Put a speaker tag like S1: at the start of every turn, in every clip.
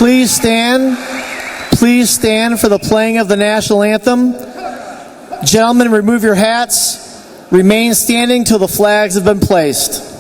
S1: Please stand. Please stand for the playing of the national anthem. Gentlemen, remove your hats. Remain standing till the flags have been placed.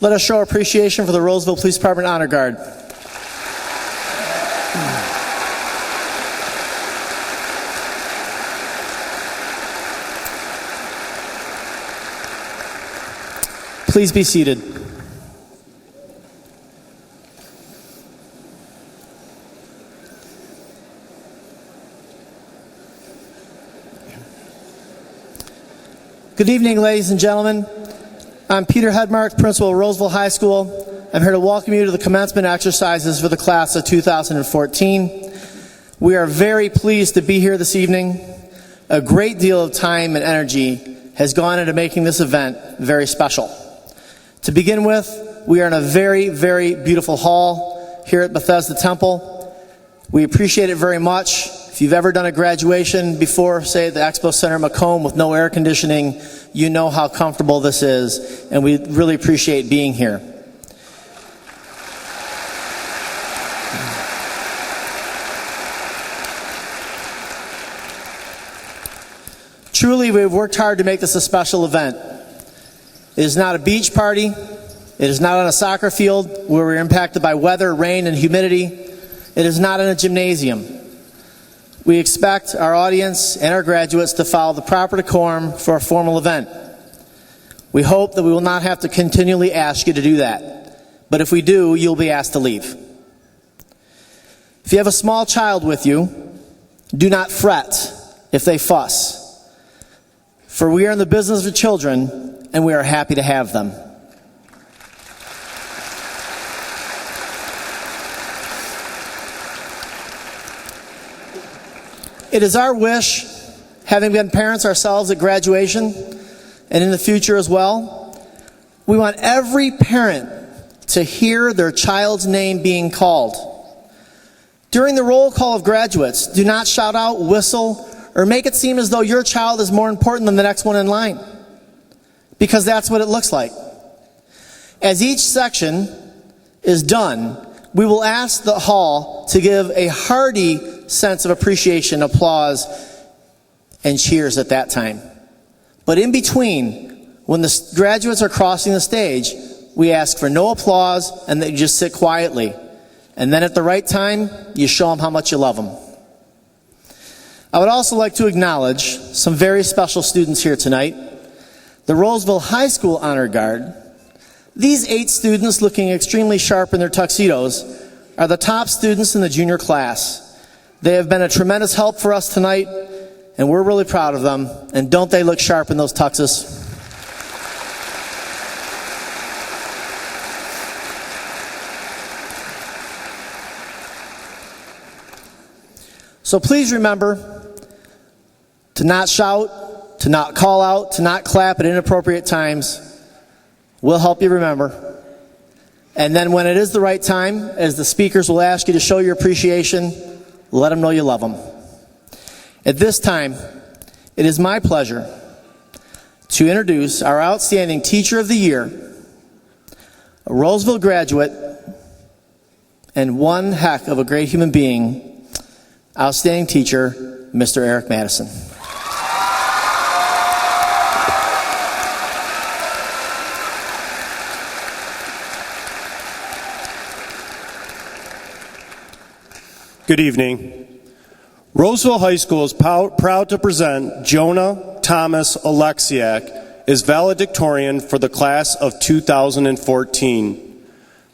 S1: Let us show our appreciation for the Roseville Police Department Honor Guard. Please be seated. Good evening, ladies and gentlemen. I'm Peter Hedemark, principal of Roseville High School. I'm here to welcome you to the commencement exercises for the class of 2014. We are very pleased to be here this evening. A great deal of time and energy has gone into making this event very special. To begin with, we are in a very, very beautiful hall here at Bethesda Temple. We appreciate it very much. If you've ever done a graduation before, say at the Expo Center Macomb with no air conditioning, you know how comfortable this is, and we really appreciate being here. Truly, we've worked hard to make this a special event. It is not a beach party. It is not on a soccer field where we're impacted by weather, rain, and humidity. It is not in a gymnasium. We expect our audience and our graduates to follow the proper decorum for a formal event. We hope that we will not have to continually ask you to do that. But if we do, you'll be asked to leave. If you have a small child with you, do not fret if they fuss. For we are in the business of children, and we are happy to have them. It is our wish, having been parents ourselves at graduation and in the future as well, we want every parent to hear their child's name being called. During the roll call of graduates, do not shout out, whistle, or make it seem as though your child is more important than the next one in line, because that's what it looks like. As each section is done, we will ask the hall to give a hearty sense of appreciation, applause, and cheers at that time. But in between, when the graduates are crossing the stage, we ask for no applause and that you just sit quietly. And then at the right time, you show them how much you love them. I would also like to acknowledge some very special students here tonight. The Roseville High School Honor Guard. These 8 students, looking extremely sharp in their tuxedos, are the top students in the junior class. They have been a tremendous help for us tonight, and we're really proud of them. And don't they look sharp in those tuxes? So please remember to not shout, to not call out, to not clap at inappropriate times. We'll help you remember. And then when it is the right time, as the speakers will ask you to show your appreciation, let them know you love them. At this time, it is my pleasure to introduce our outstanding Teacher of the Year, a Roseville graduate, and one heck of a great human being, outstanding teacher, Mr. Eric Mattison.
S2: Good evening. Roseville High School is proud to present Jonah Thomas Oleksiak as valedictorian for the class of 2014.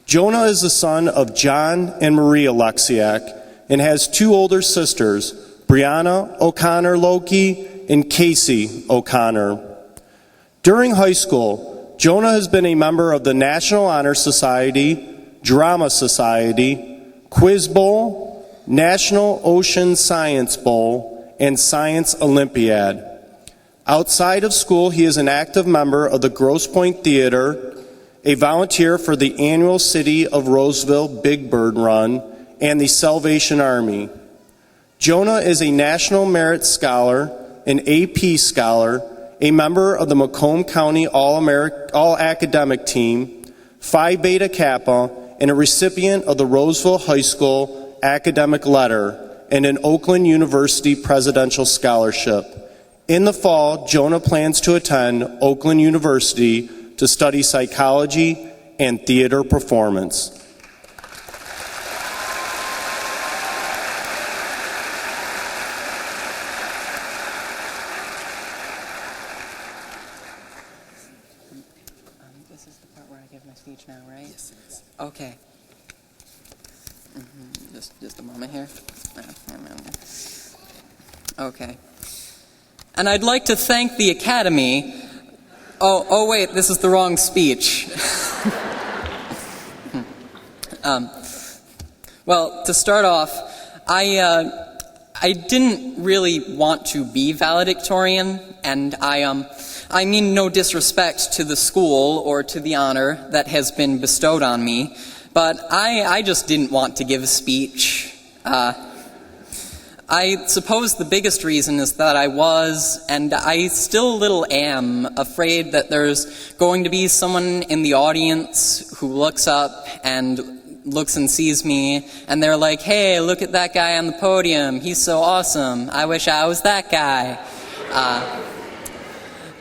S2: Jonah is the son of John and Marie Oleksiak and has 2 older sisters, Brianna O'Connor Loki and Casey O'Connor. During high school, Jonah has been a member of the National Honor Society, Drama Society, Quiz Bowl, National Ocean Science Bowl, and Science Olympiad. Outside of school, he is an active member of the Grosse Pointe Theater, a volunteer for the annual City of Roseville Big Bird Run, and the Salvation Army. Jonah is a National Merit Scholar, an AP Scholar, a member of the Macomb County All-Academic Team, Phi Beta Kappa, and a recipient of the Roseville High School Academic Letter and an Oakland University Presidential Scholarship. In the fall, Jonah plans to attend Oakland University to study psychology and theater performance.
S3: This is the part where I give my speech now, right? Yes. Okay. Just a moment here. Okay. And I'd like to thank the Academy. Oh wait, this is the wrong speech. Well, to start off, I didn't really want to be valedictorian, and I mean no disrespect to the school or to the honor that has been bestowed on me, but I just didn't want to give a speech. I suppose the biggest reason is that I was, and I still a little am, afraid that there's going to be someone in the audience who looks up and looks and sees me, and they're like, hey, look at that guy on the podium, he's so awesome, I wish I was that guy.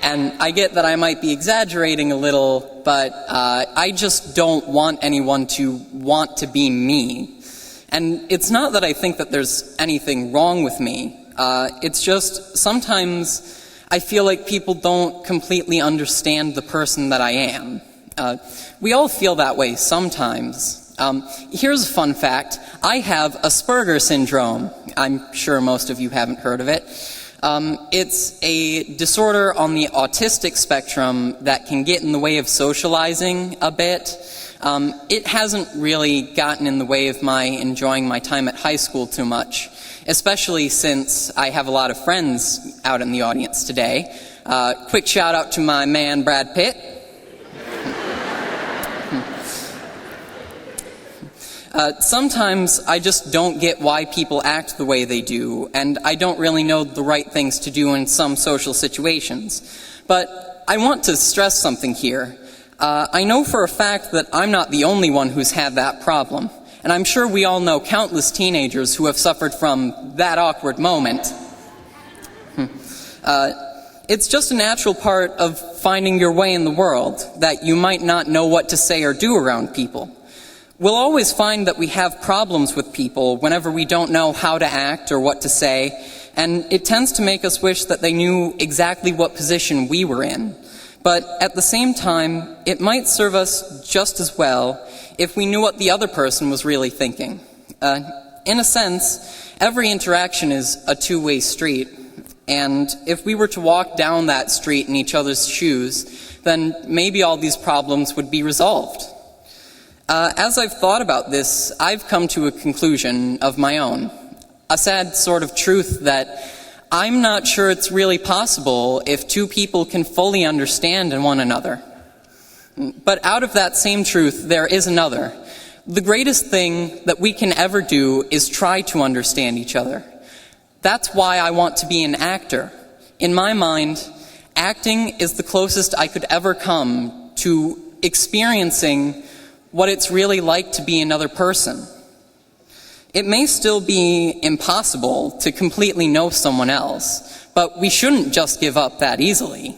S3: And I get that I might be exaggerating a little, but I just don't want anyone to want to be me. And it's not that I think that there's anything wrong with me. It's just sometimes I feel like people don't completely understand the person that I am. We all feel that way sometimes. Here's a fun fact. I have Asperger's syndrome. I'm sure most of you haven't heard of it. It's a disorder on the autistic spectrum that can get in the way of socializing a bit. It hasn't really gotten in the way of my enjoying my time at high school too much, especially since I have a lot of friends out in the audience today. Quick shout out to my man Brad Pitt. Sometimes I just don't get why people act the way they do, and I don't really know the right things to do in some social situations. But I want to stress something here. I know for a fact that I'm not the only one who's had that problem, and I'm sure we all know countless teenagers who have suffered from that awkward moment. It's just a natural part of finding your way in the world, that you might not know what to say or do around people. We'll always find that we have problems with people whenever we don't know how to act or what to say, and it tends to make us wish that they knew exactly what position we were in. But at the same time, it might serve us just as well if we knew what the other person was really thinking. In a sense, every interaction is a two-way street, and if we were to walk down that street in each other's shoes, then maybe all these problems would be resolved. As I've thought about this, I've come to a conclusion of my own. A sad sort of truth that I'm not sure it's really possible if two people can fully understand one another. But out of that same truth, there is another. The greatest thing that we can ever do is try to understand each other. That's why I want to be an actor. In my mind, acting is the closest I could ever come to experiencing what it's really like to be another person. It may still be impossible to completely know someone else, but we shouldn't just give up that easily.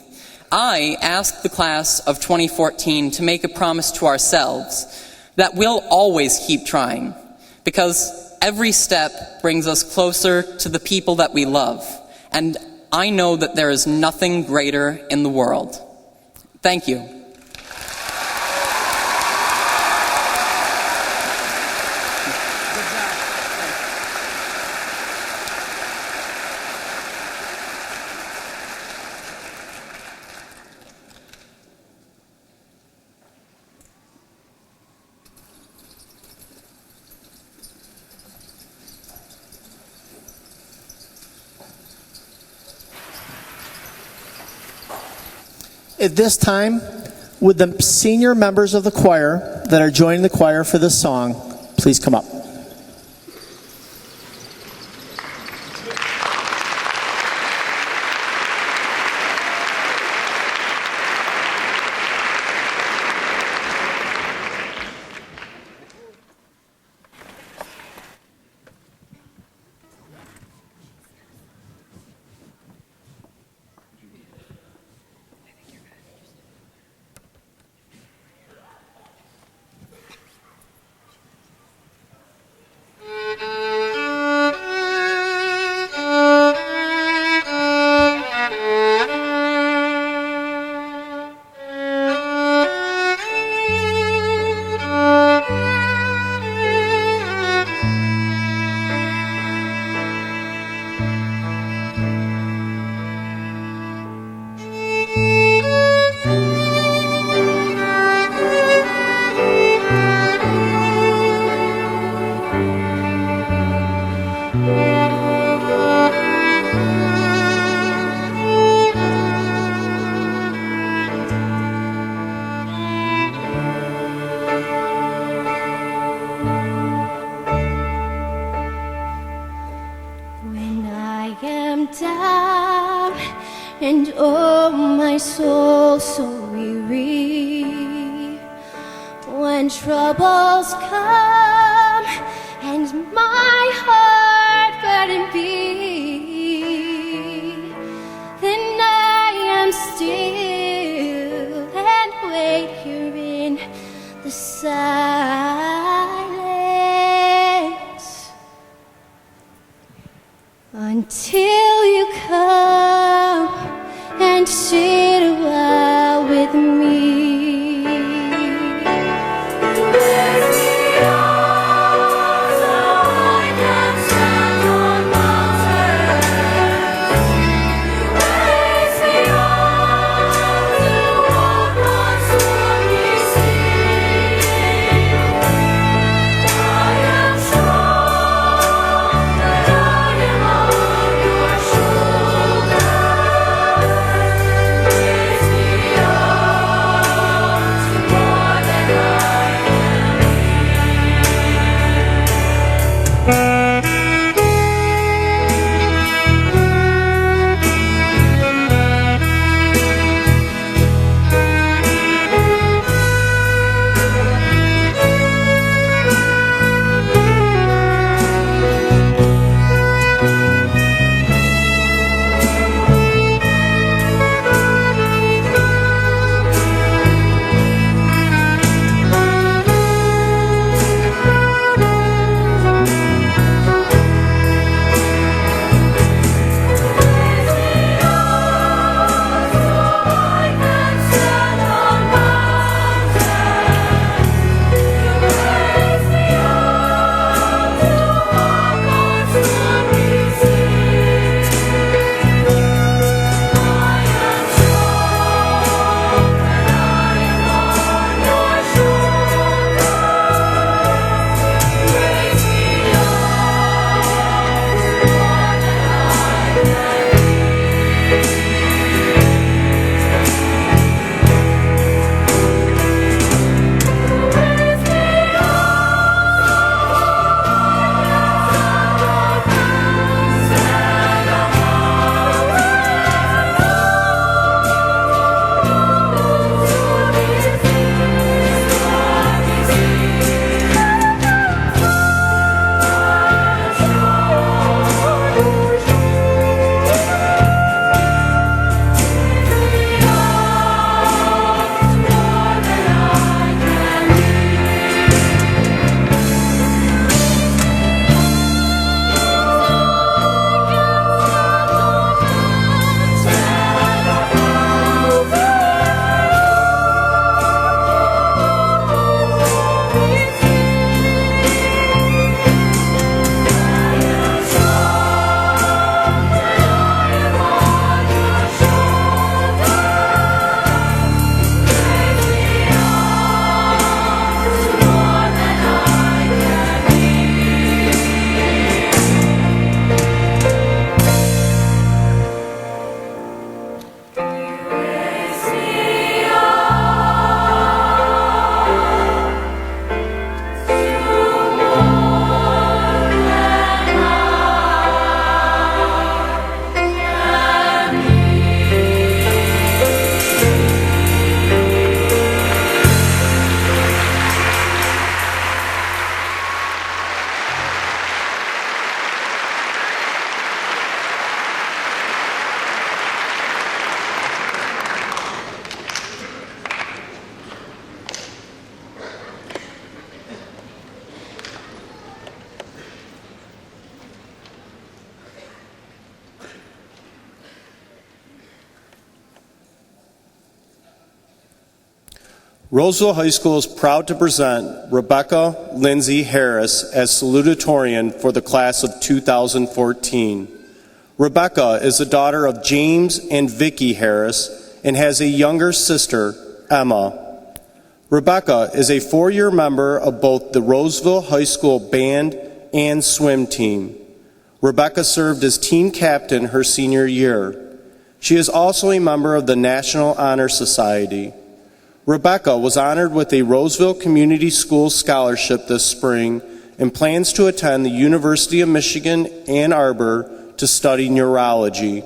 S3: I asked the class of 2014 to make a promise to ourselves that we'll always keep trying, because every step brings us closer to the people that we love, and I know that there is nothing greater in the world. Thank you.
S1: At this time, would the senior members of the choir that are joining the choir for this song please come up?
S4: And oh, my soul so weary, when troubles come and my heart burden be, then I am still and wait here in the silence until you come and sit a while with me.
S2: Roseville High School is proud to present Rebecca Lindsey Harris as salutatorian for the class of 2014. Rebecca is the daughter of James and Vicki Harris and has a younger sister, Emma. Rebecca is a four-year member of both the Roseville High School band and swim team. Rebecca served as team captain her senior year. She is also a member of the National Honor Society. Rebecca was honored with a Roseville Community Schools scholarship this spring and plans to attend the University of Michigan, Ann Arbor to study neurology.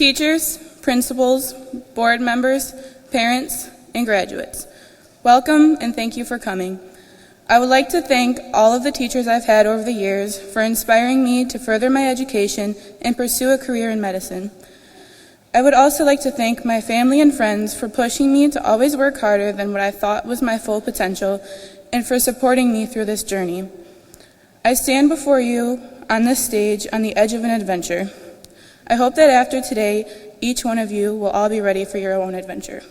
S5: Teachers, principals, board members, parents, and graduates, welcome and thank you for coming. I would like to thank all of the teachers I've had over the years for inspiring me to further my education and pursue a career in medicine. I would also like to thank my family and friends for pushing me to always work harder than what I thought was my full potential and for supporting me through this journey. I stand before you on this stage on the edge of an adventure. I hope that after today, each one of you will all be ready for your own adventure.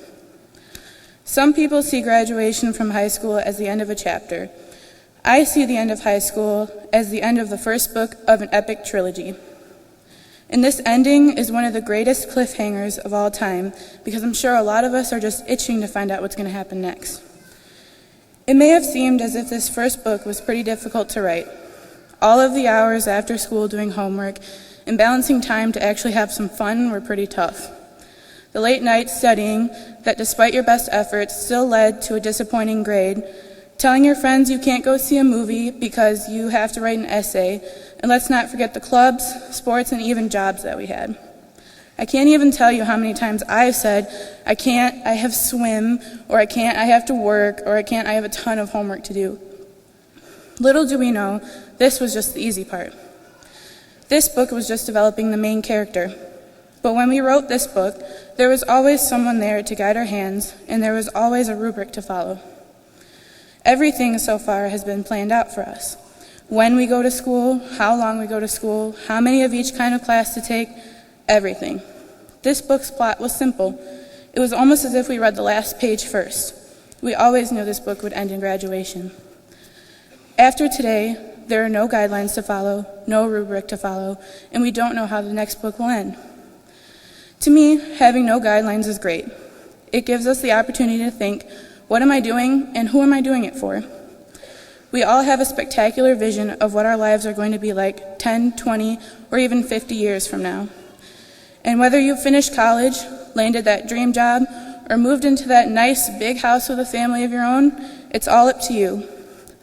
S5: Some people see graduation from high school as the end of a chapter. I see the end of high school as the end of the first book of an epic trilogy. And this ending is one of the greatest cliffhangers of all time because I'm sure a lot of us are just itching to find out what's going to happen next. It may have seemed as if this first book was pretty difficult to write. All of the hours after school doing homework and balancing time to actually have some fun were pretty tough. The late nights studying that despite your best efforts still led to a disappointing grade, telling your friends you can't go see a movie because you have to write an essay, and let's not forget the clubs, sports, and even jobs that we had. I can't even tell you how many times I've said, I can't, I have swim, or I can't, I have to work, or I can't, I have a ton of homework to do. Little do we know, this was just the easy part. This book was just developing the main character. But when we wrote this book, there was always someone there to guide our hands, and there was always a rubric to follow. Everything so far has been planned out for us. When we go to school, how long we go to school, how many of each kind of class to take, everything. This book's plot was simple. It was almost as if we read the last page first. We always knew this book would end in graduation. After today, there are no guidelines to follow, no rubric to follow, and we don't know how the next book will end. To me, having no guidelines is great. It gives us the opportunity to think, what am I doing and who am I doing it for? We all have a spectacular vision of what our lives are going to be like 10, 20, or even 50 years from now. And whether you finished college, landed that dream job, or moved into that nice big house with a family of your own, it's all up to you.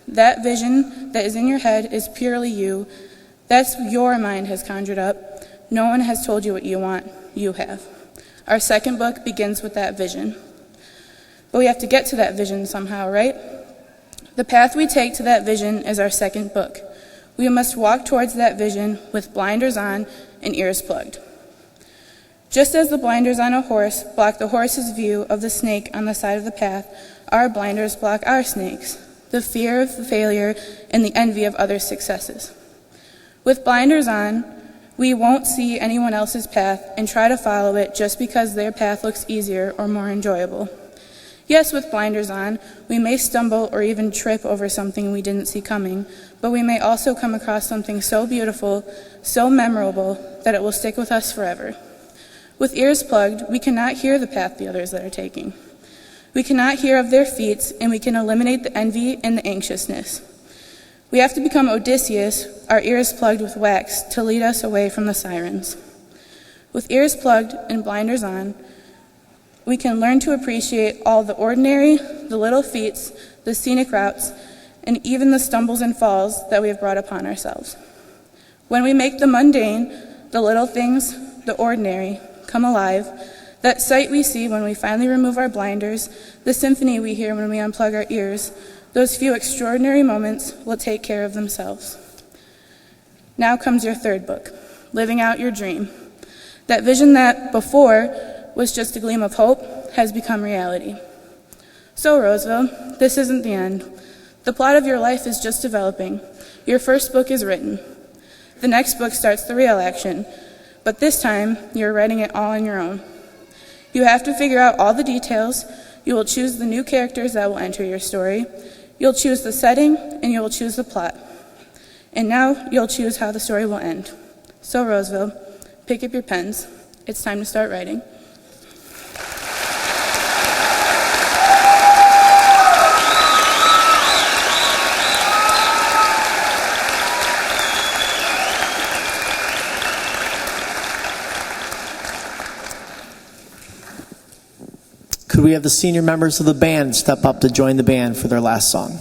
S5: That vision that is in your head is purely you. That's your mind has conjured up. No one has told you what you want. You have. Our second book begins with that vision. But we have to get to that vision somehow, right? The path we take to that vision is our second book. We must walk towards that vision with blinders on and ears plugged. Just as the blinders on a horse block the horse's view of the snake on the side of the path, our blinders block our snakes, the fear of the failure and the envy of others' successes. With blinders on, we won't see anyone else's path and try to follow it just because their path looks easier or more enjoyable. Yes, with blinders on, we may stumble or even trip over something we didn't see coming, but we may also come across something so beautiful, so memorable, that it will stick with us forever. With ears plugged, we cannot hear the path the others that are taking. We cannot hear of their feats, and we can eliminate the envy and the anxiousness. We have to become Odysseus, our ears plugged with wax, to lead us away from the sirens. With ears plugged and blinders on, we can learn to appreciate all the ordinary, the little feats, the scenic routes, and even the stumbles and falls that we have brought upon ourselves. When we make the mundane, the little things, the ordinary, come alive, that sight we see when we finally remove our blinders, the symphony we hear when we unplug our ears, those few extraordinary moments will take care of themselves. Now comes your third book, Living Out Your Dream. That vision that before was just a gleam of hope has become reality. So, Roseville, this isn't the end. The plot of your life is just developing. Your first book is written. The next book starts the real action, but this time you're writing it all on your own. You have to figure out all the details. You will choose the new characters that will enter your story. You'll choose the setting, and you will choose the plot. And now you'll choose how the story will end. So, Roseville, pick up your pens. It's time to start writing.
S1: Could we have the senior members of the band step up to join the band for their last song?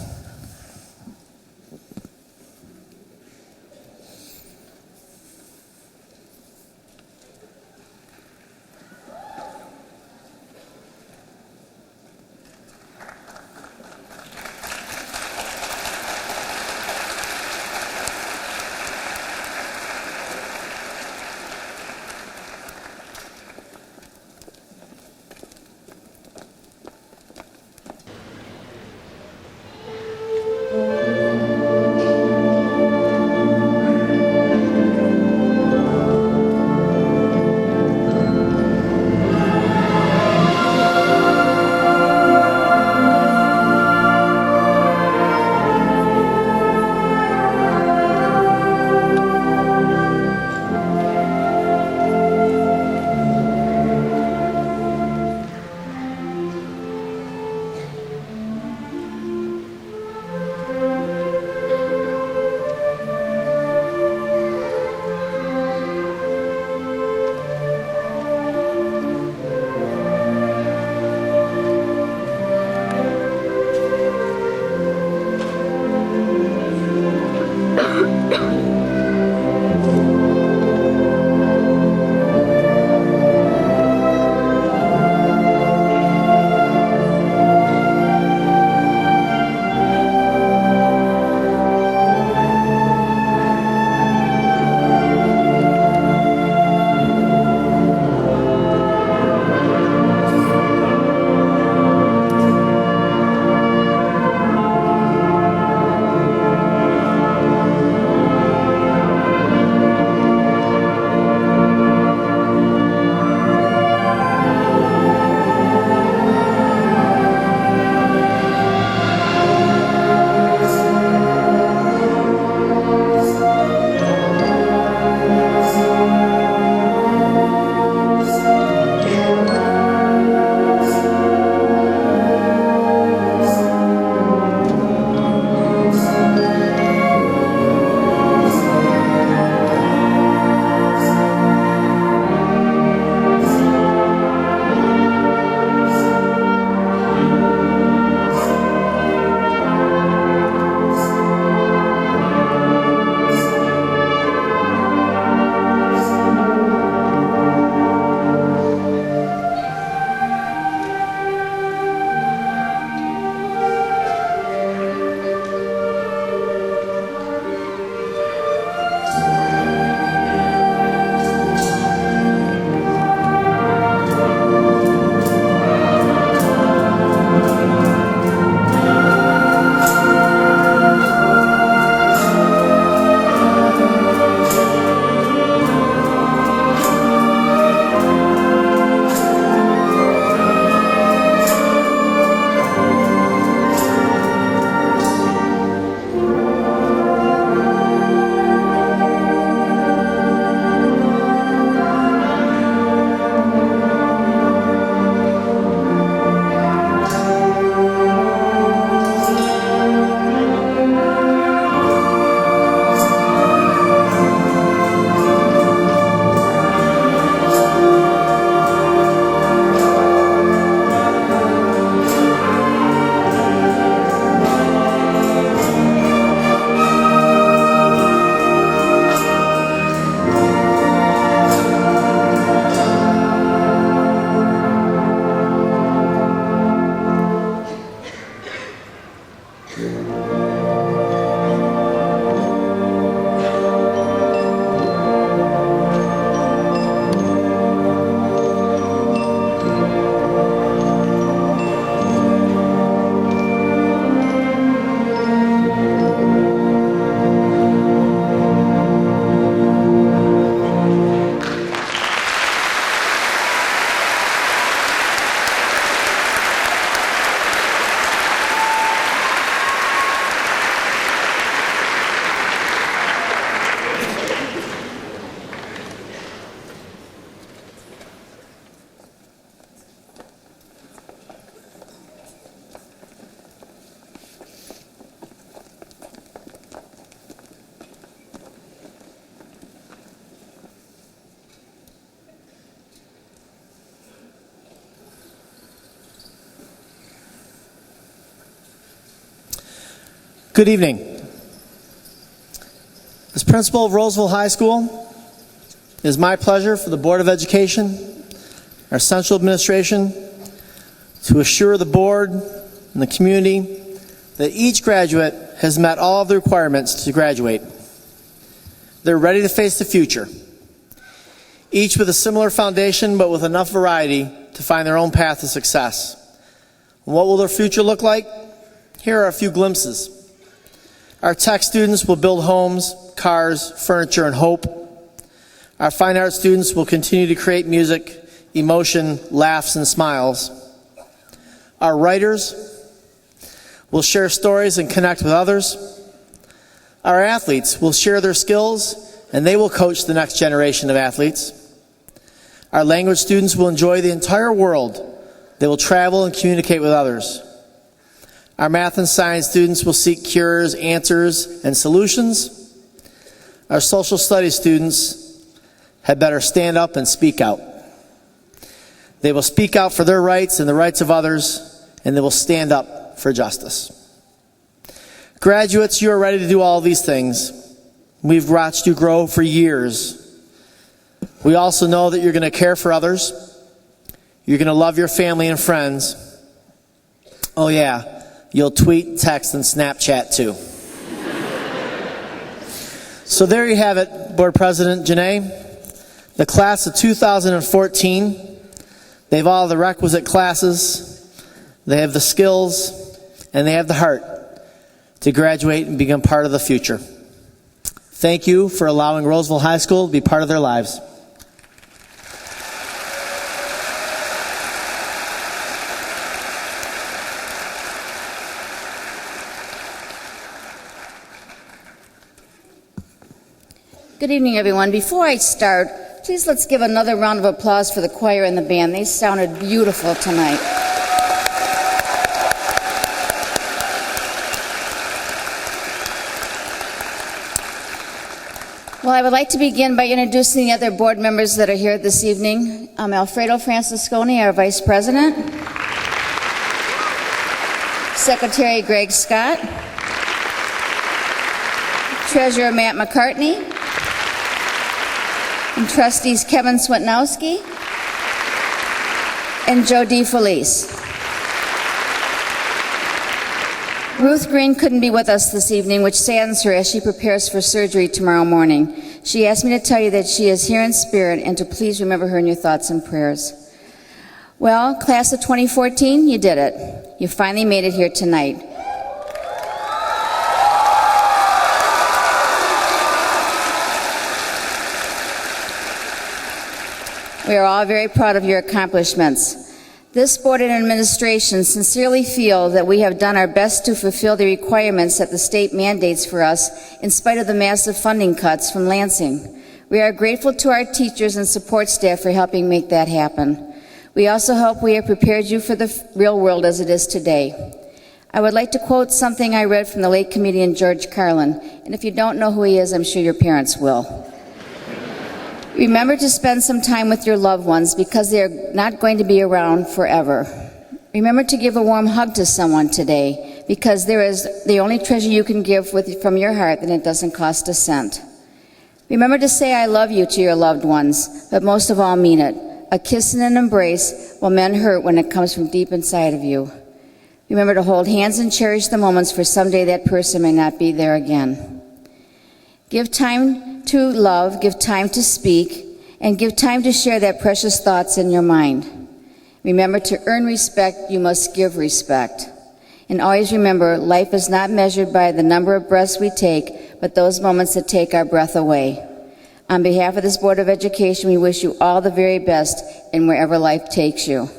S1: Good evening. As principal of Roseville High School, it is my pleasure for the Board of Education, our central administration, to assure the board and the community that each graduate has met all of the requirements to graduate. They're ready to face the future, each with a similar foundation but with enough variety to find their own path to success. And what will their future look like? Here are a few glimpses. Our tech students will build homes, cars, furniture, and hope. Our fine arts students will continue to create music, emotion, laughs, and smiles. Our writers will share stories and connect with others. Our athletes will share their skills, and they will coach the next generation of athletes. Our language students will enjoy the entire world. They will travel and communicate with others. Our math and science students will seek cures, answers, and solutions. Our social studies students had better stand up and speak out. They will speak out for their rights and the rights of others, and they will stand up for justice. Graduates, you are ready to do all these things. We've watched you grow for years. We also know that you're going to care for others. You're going to love your family and friends. Oh yeah, you'll tweet, text, and Snapchat too. So there you have it, Board President Genest. The class of 2014, they've all the requisite classes, they have the skills, and they have the heart to graduate and become part of the future. Thank you for allowing Roseville High School to be part of their lives.
S6: Good evening, everyone. Before I start, please let's give another round of applause for the choir and the band. They sounded beautiful tonight. Well, I would like to begin by introducing the other board members that are here this evening. Alfredo Francisconi, our Vice President. Secretary Greg Scott. Treasurer Matt McCartney. And Trustees Kevin Swetnowski and Joe DeFelice. Ruth Green couldn't be with us this evening, which saddens her as she prepares for surgery tomorrow morning. She asked me to tell you that she is here in spirit and to please remember her in your thoughts and prayers. Well, class of 2014, you did it. You finally made it here tonight. We are all very proud of your accomplishments. This board and administration sincerely feel that we have done our best to fulfill the requirements that the state mandates for us in spite of the massive funding cuts from Lansing. We are grateful to our teachers and support staff for helping make that happen. We also hope we have prepared you for the real world as it is today. I would like to quote something I read from the late comedian George Carlin, and if you don't know who he is, I'm sure your parents will. Remember to spend some time with your loved ones because they are not going to be around forever. Remember to give a warm hug to someone today because there is the only treasure you can give from your heart and it doesn't cost a cent. Remember to say I love you to your loved ones, but most of all mean it. A kiss and an embrace will mend hurt when it comes from deep inside of you. Remember to hold hands and cherish the moments for someday that person may not be there again. Give time to love, give time to speak, and give time to share that precious thoughts in your mind. Remember to earn respect, you must give respect. And always remember, life is not measured by the number of breaths we take, but those moments that take our breath away. On behalf of this Board of Education, we wish you all the very best in wherever life takes you.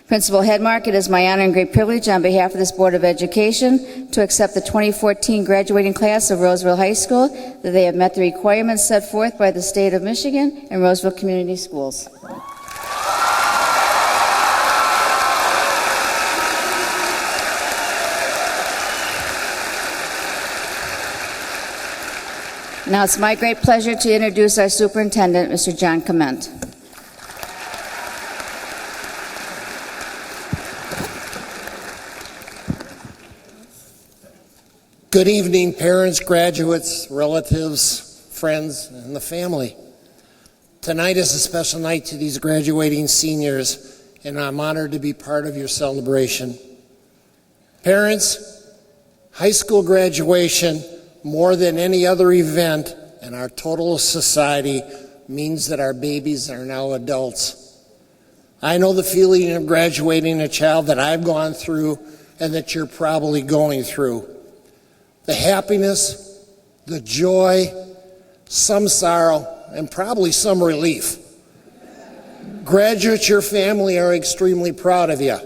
S6: Principal Hedemark, it is my honor and great privilege on behalf of this Board of Education to accept the 2014 graduating class of Roseville High School, that they have met the requirements set forth by the state of Michigan and Roseville Community Schools. Now it's my great pleasure to introduce our superintendent, Mr. John Kment.
S7: Good evening, parents, graduates, relatives, friends, and the family. Tonight is a special night to these graduating seniors, and I'm honored to be part of your celebration. Parents, high school graduation, more than any other event in our total society, means that our babies are now adults. I know the feeling of graduating a child that I've gone through and that you're probably going through. The happiness, the joy, some sorrow, and probably some relief. Graduates, your family are extremely proud of you.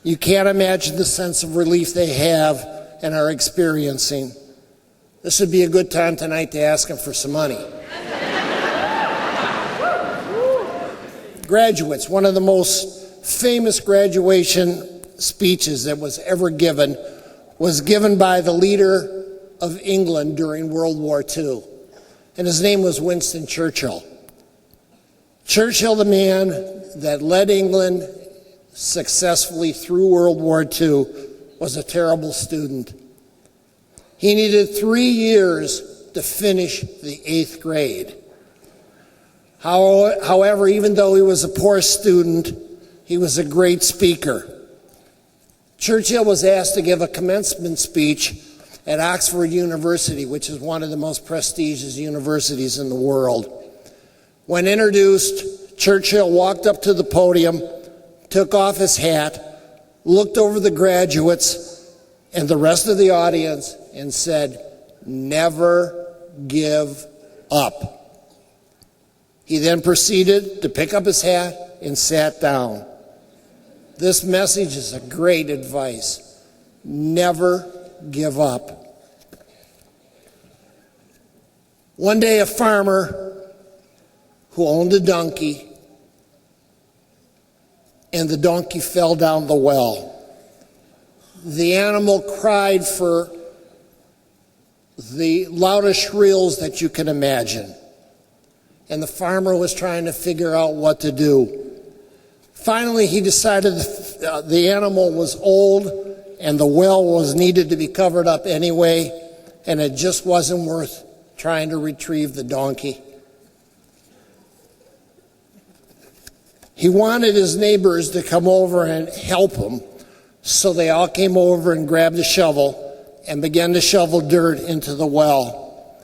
S7: You can't imagine the sense of relief they have and are experiencing. This would be a good time tonight to ask them for some money. Graduates, one of the most famous graduation speeches that was ever given was given by the leader of England during World War II. And his name was Winston Churchill. Churchill, the man that led England successfully through World War II, was a terrible student. He needed 3 years to finish the 8th grade. However, even though he was a poor student, he was a great speaker. Churchill was asked to give a commencement speech at Oxford University, which is one of the most prestigious universities in the world. When introduced, Churchill walked up to the podium, took off his hat, looked over the graduates and the rest of the audience and said, "Never give up." He then proceeded to pick up his hat and sat down. This message is a great advice. Never give up. One day, a farmer who owned a donkey, and the donkey fell down the well. The animal cried for the loudest shrills that you can imagine. And the farmer was trying to figure out what to do. Finally, he decided the animal was old and the well was needed to be covered up anyway, and it just wasn't worth trying to retrieve the donkey. He wanted his neighbors to come over and help him, so they all came over and grabbed a shovel and began to shovel dirt into the well.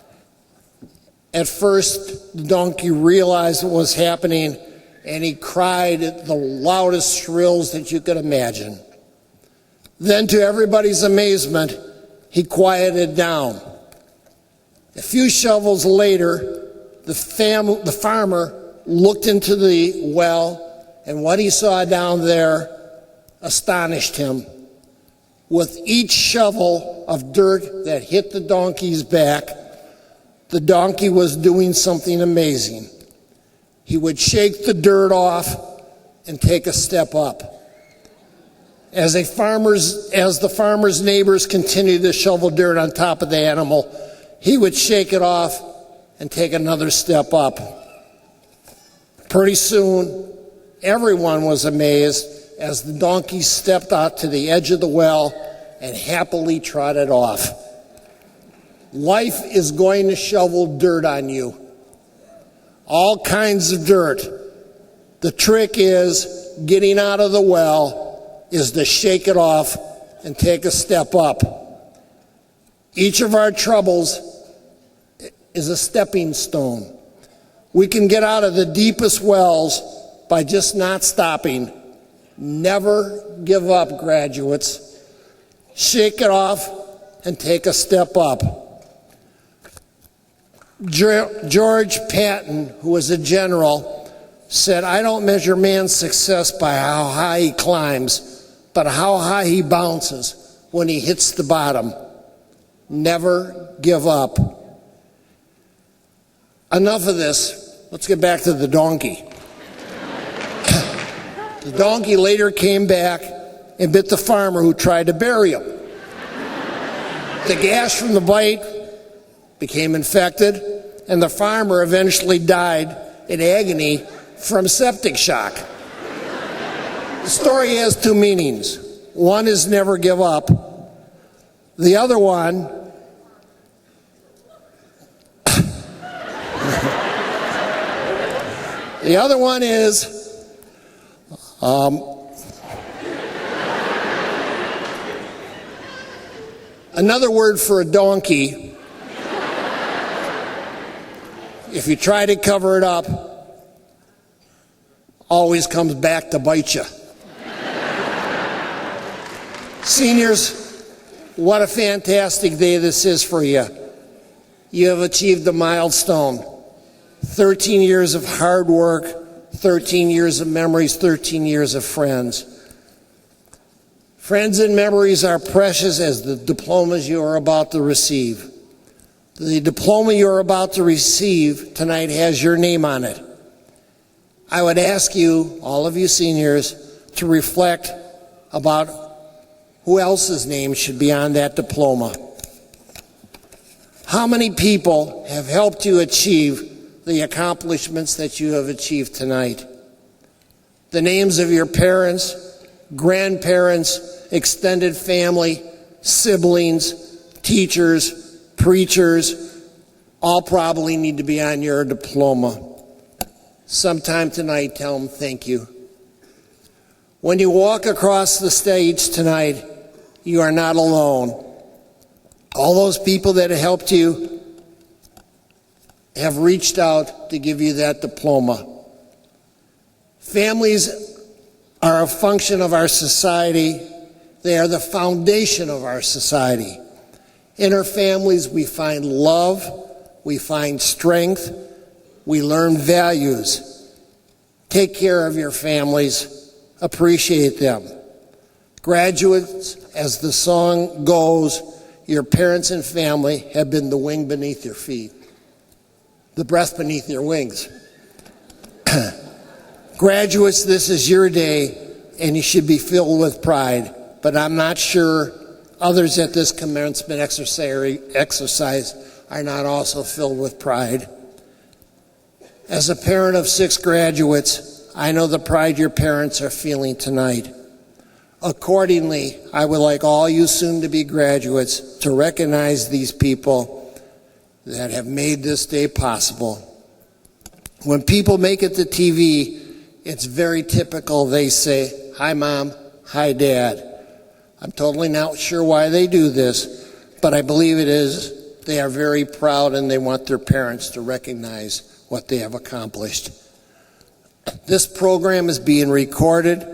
S7: At first, the donkey realized what was happening, and he cried at the loudest shrills that you could imagine. Then, to everybody's amazement, he quieted down. A few shovels later, the farmer looked into the well, and what he saw down there astonished him. With each shovel of dirt that hit the donkey's back, the donkey was doing something amazing. He would shake the dirt off and take a step up. As the farmer's neighbors continued to shovel dirt on top of the animal, he would shake it off and take another step up. Pretty soon, everyone was amazed as the donkey stepped out to the edge of the well and happily trotted off. Life is going to shovel dirt on you. All kinds of dirt. The trick is getting out of the well is to shake it off and take a step up. Each of our troubles is a stepping stone. We can get out of the deepest wells by just not stopping. Never give up, graduates. Shake it off and take a step up. George Patton, who was a general, said, "I don't measure man's success by how high he climbs, but how high he bounces when he hits the bottom." Never give up. Enough of this. Let's get back to the donkey. The donkey later came back and bit the farmer who tried to bury him. The gas from the bite became infected, and the farmer eventually died in agony from septic shock. The story has two meanings. One is never give up. The other one, the other one is another word for a donkey. If you try to cover it up, always comes back to bite you. Seniors, what a fantastic day this is for you. You have achieved a milestone. 13 years of hard work, 13 years of memories, 13 years of friends. Friends and memories are precious as the diplomas you are about to receive. The diploma you are about to receive tonight has your name on it. I would ask you, all of you seniors, to reflect about who else's name should be on that diploma. How many people have helped you achieve the accomplishments that you have achieved tonight? The names of your parents, grandparents, extended family, siblings, teachers, preachers, all probably need to be on your diploma. Sometime tonight, tell them thank you. When you walk across the stage tonight, you are not alone. All those people that have helped you have reached out to give you that diploma. Families are a function of our society. They are the foundation of our society. In our families, we find love, we find strength, we learn values. Take care of your families, appreciate them. Graduates, as the song goes, your parents and family have been the wing beneath your feet, the breath beneath your wings. Graduates, this is your day, and you should be filled with pride, but I'm not sure others at this commencement exercise are not also filled with pride. As a parent of 6 graduates, I know the pride your parents are feeling tonight. Accordingly, I would like all you soon-to-be graduates to recognize these people that have made this day possible. When people make it to TV, it's very typical they say, "Hi, Mom. Hi, Dad." I'm totally not sure why they do this, but I believe it is they are very proud and they want their parents to recognize what they have accomplished. This program is being recorded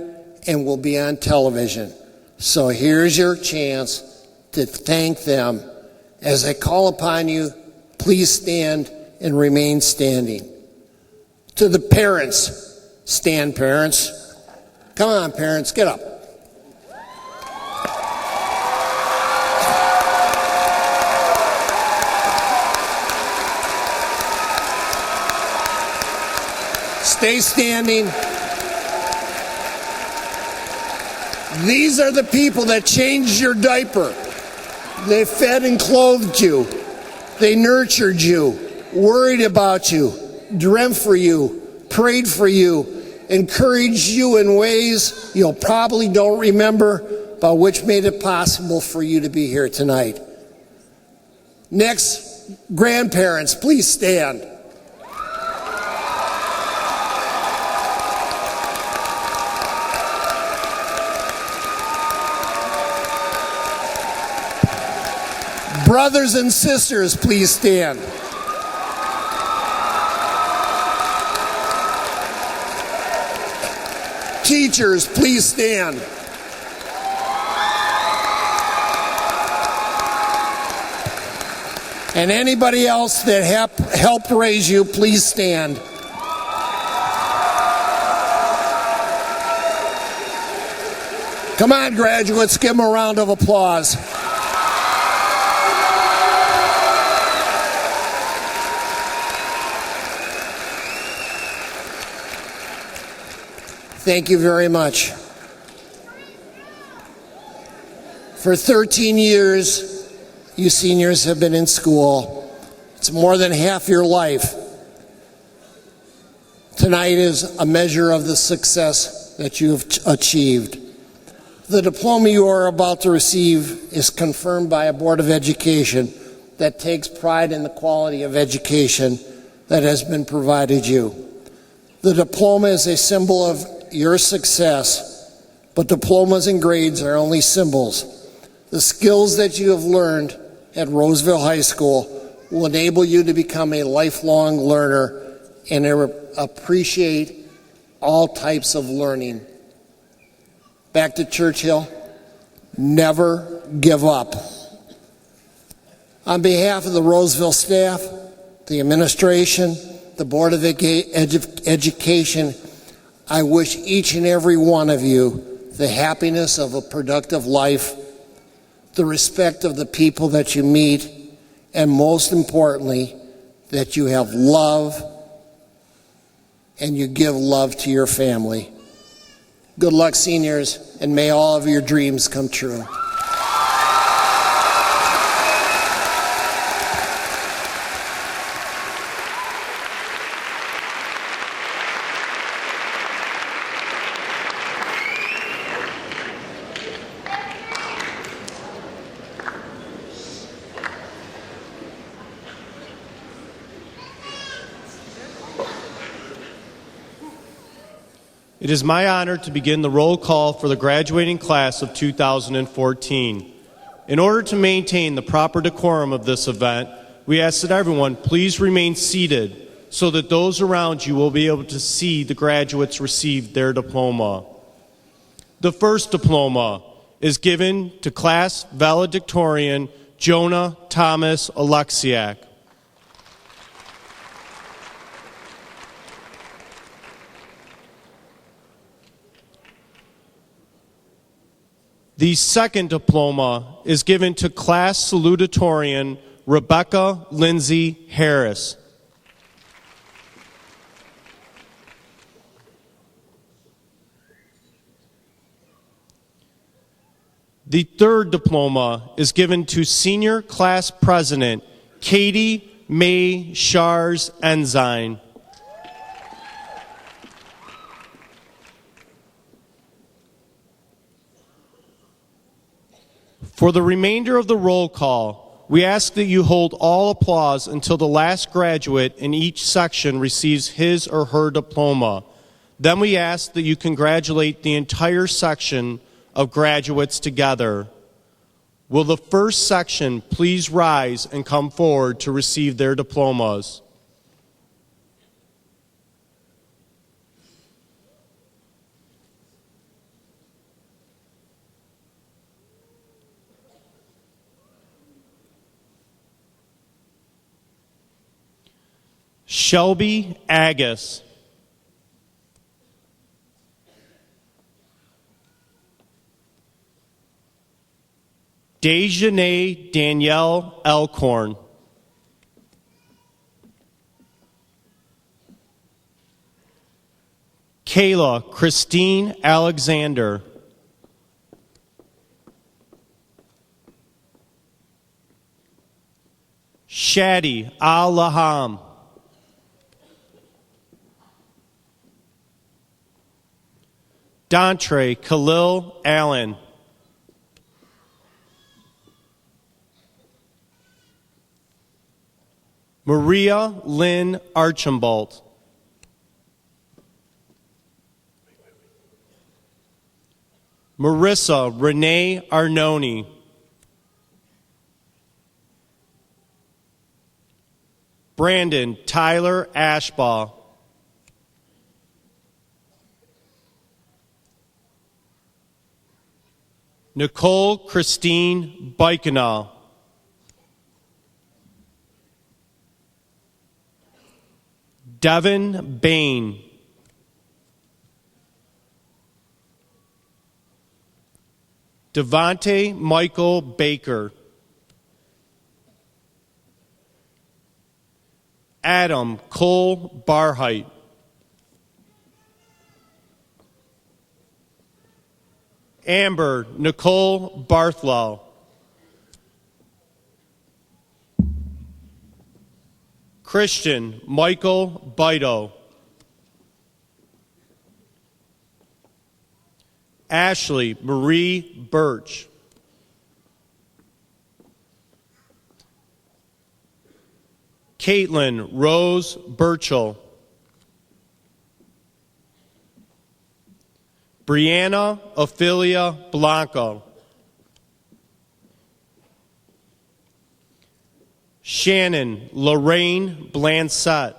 S7: and will be on television. So here's your chance to thank them. As I call upon you, please stand and remain standing. To the parents, stand, parents. Come on, parents, get up. Stay standing. These are the people that changed your diaper. They fed and clothed you. They nurtured you, worried about you, dreamt for you, prayed for you, encouraged you in ways you'll probably don't remember, but which made it possible for you to be here tonight. Next, grandparents, please stand. Brothers and sisters, please stand. Teachers, please stand. And anybody else that helped raise you, please stand. Come on, graduates, give them a round of applause. Thank you very much. For 13 years, you seniors have been in school. It's more than half your life. Tonight is a measure of the success that you've achieved. The diploma you are about to receive is confirmed by a Board of Education that takes pride in the quality of education that has been provided you. The diploma is a symbol of your success, but diplomas and grades are only symbols. The skills that you have learned at Roseville High School will enable you to become a lifelong learner and appreciate all types of learning. Back to Churchill, never give up. On behalf of the Roseville staff, the administration, the Board of Education, I wish each and every one of you the happiness of a productive life, the respect of the people that you meet, and most importantly, that you have love and you give love to your family. Good luck, seniors, and may all of your dreams come true.
S2: It is my honor to begin the roll call for the graduating class of 2014. In order to maintain the proper decorum of this event, we ask that everyone please remain seated so that those around you will be able to see the graduates receive their diploma. The first diploma is given to Class Valedictorian Jonah Thomas Oleksiak. The second diploma is given to Class Salutatorian Rebecca Lindsey Harris. The third diploma is given to Senior Class President Katie Mae Shars Ensign. For the remainder of the roll call, we ask that you hold all applause until the last graduate in each section receives his or her diploma. Then we ask that you congratulate the entire section of graduates together. Will the first section please rise and come forward to receive their diplomas? Shelby Agus. Dejanae Danielle Elkhorn. Kayla Christine Alexander. Shadi Al-Laham. Dontre Khalil Allen. Maria Lynn Archambault. Marissa Renee Arnone. Brandon Tyler Ashbaugh. Nicole Christine Baikenau. Devin Bain. Devontae Michael Baker. Adam Cole Barheit. Amber Nicole Barthlow. Christian Michael Bido. Ashley Marie Birch. Caitlin Rose Burchell. Brianna Ophelia Blanco. Shannon Lorraine Blancett.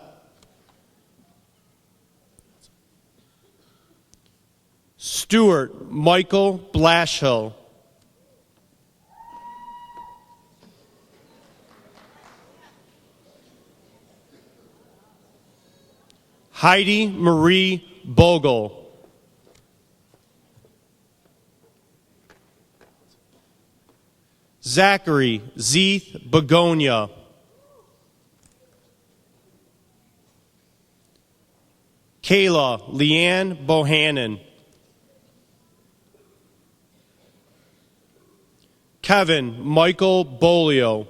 S2: Stuart Michael Blashill. Heidi Marie Bogle. Zachary Zeeth Begonia. Kayla Leanne Bohannon. Kevin Michael Bolio.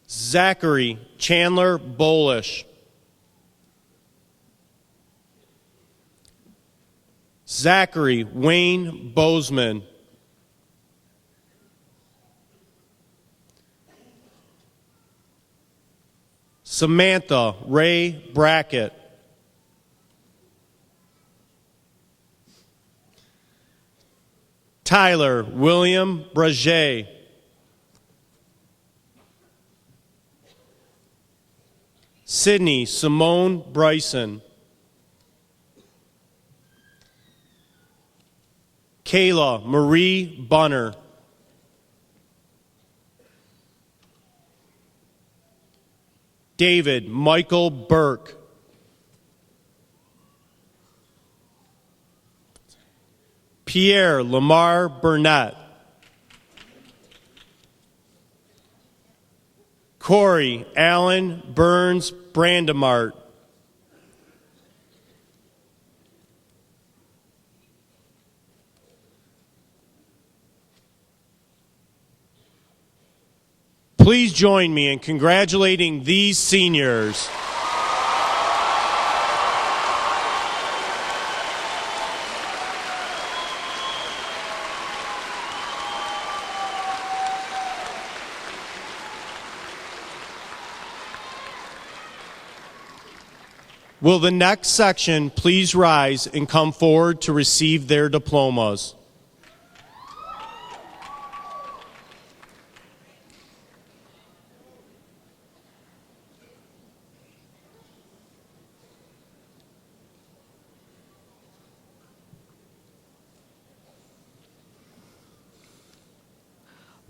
S2: Zachary Chandler Bolish. Zachary Wayne Bozeman. Samantha Ray Brackett. Tyler William Braget. Sydney Simone Bryson. Kayla Marie Bunner. David Michael Burke. Pierre Lamar Burnett. Corey Allen Burns Brandemart. Please join me in congratulating these seniors. Will the next section please rise and come forward to receive their diplomas?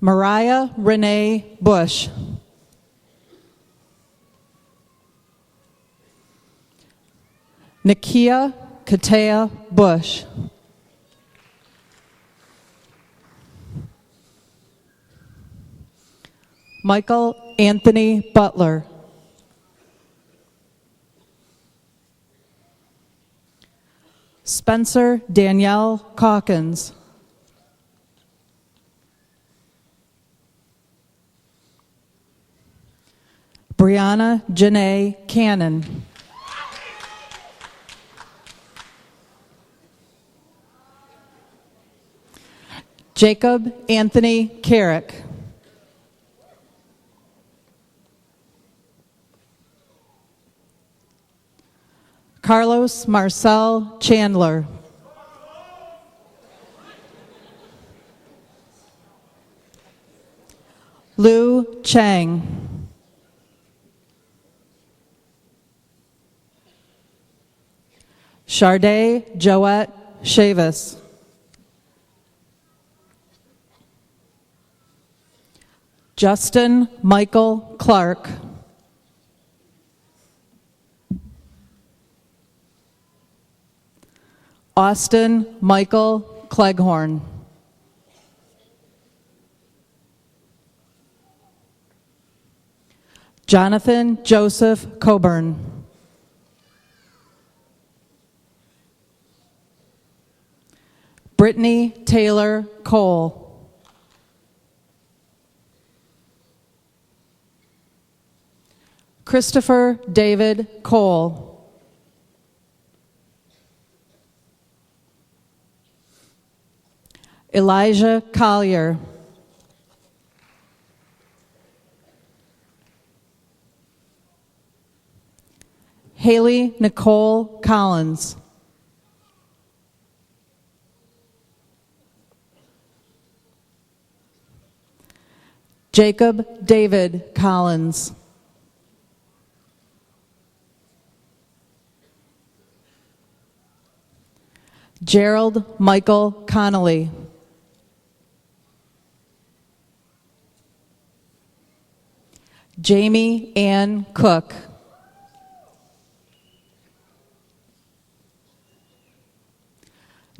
S8: Mariah Renee Bush. Nakia Katea Bush. Michael Anthony Butler. Spencer Danielle Calkins. Brianna Janae Cannon. Jacob Anthony Carrick. Carlos Marcel Chandler. Lou Chang. Charday Joette Chavis. Justin Michael Clark. Austin Michael Cleghorn. Jonathan Joseph Coburn. Brittany Taylor Cole. Christopher David Cole. Elijah Collier. Haley Nicole Collins. Jacob David Collins. Gerald Michael Connolly. Jamie Ann Cook.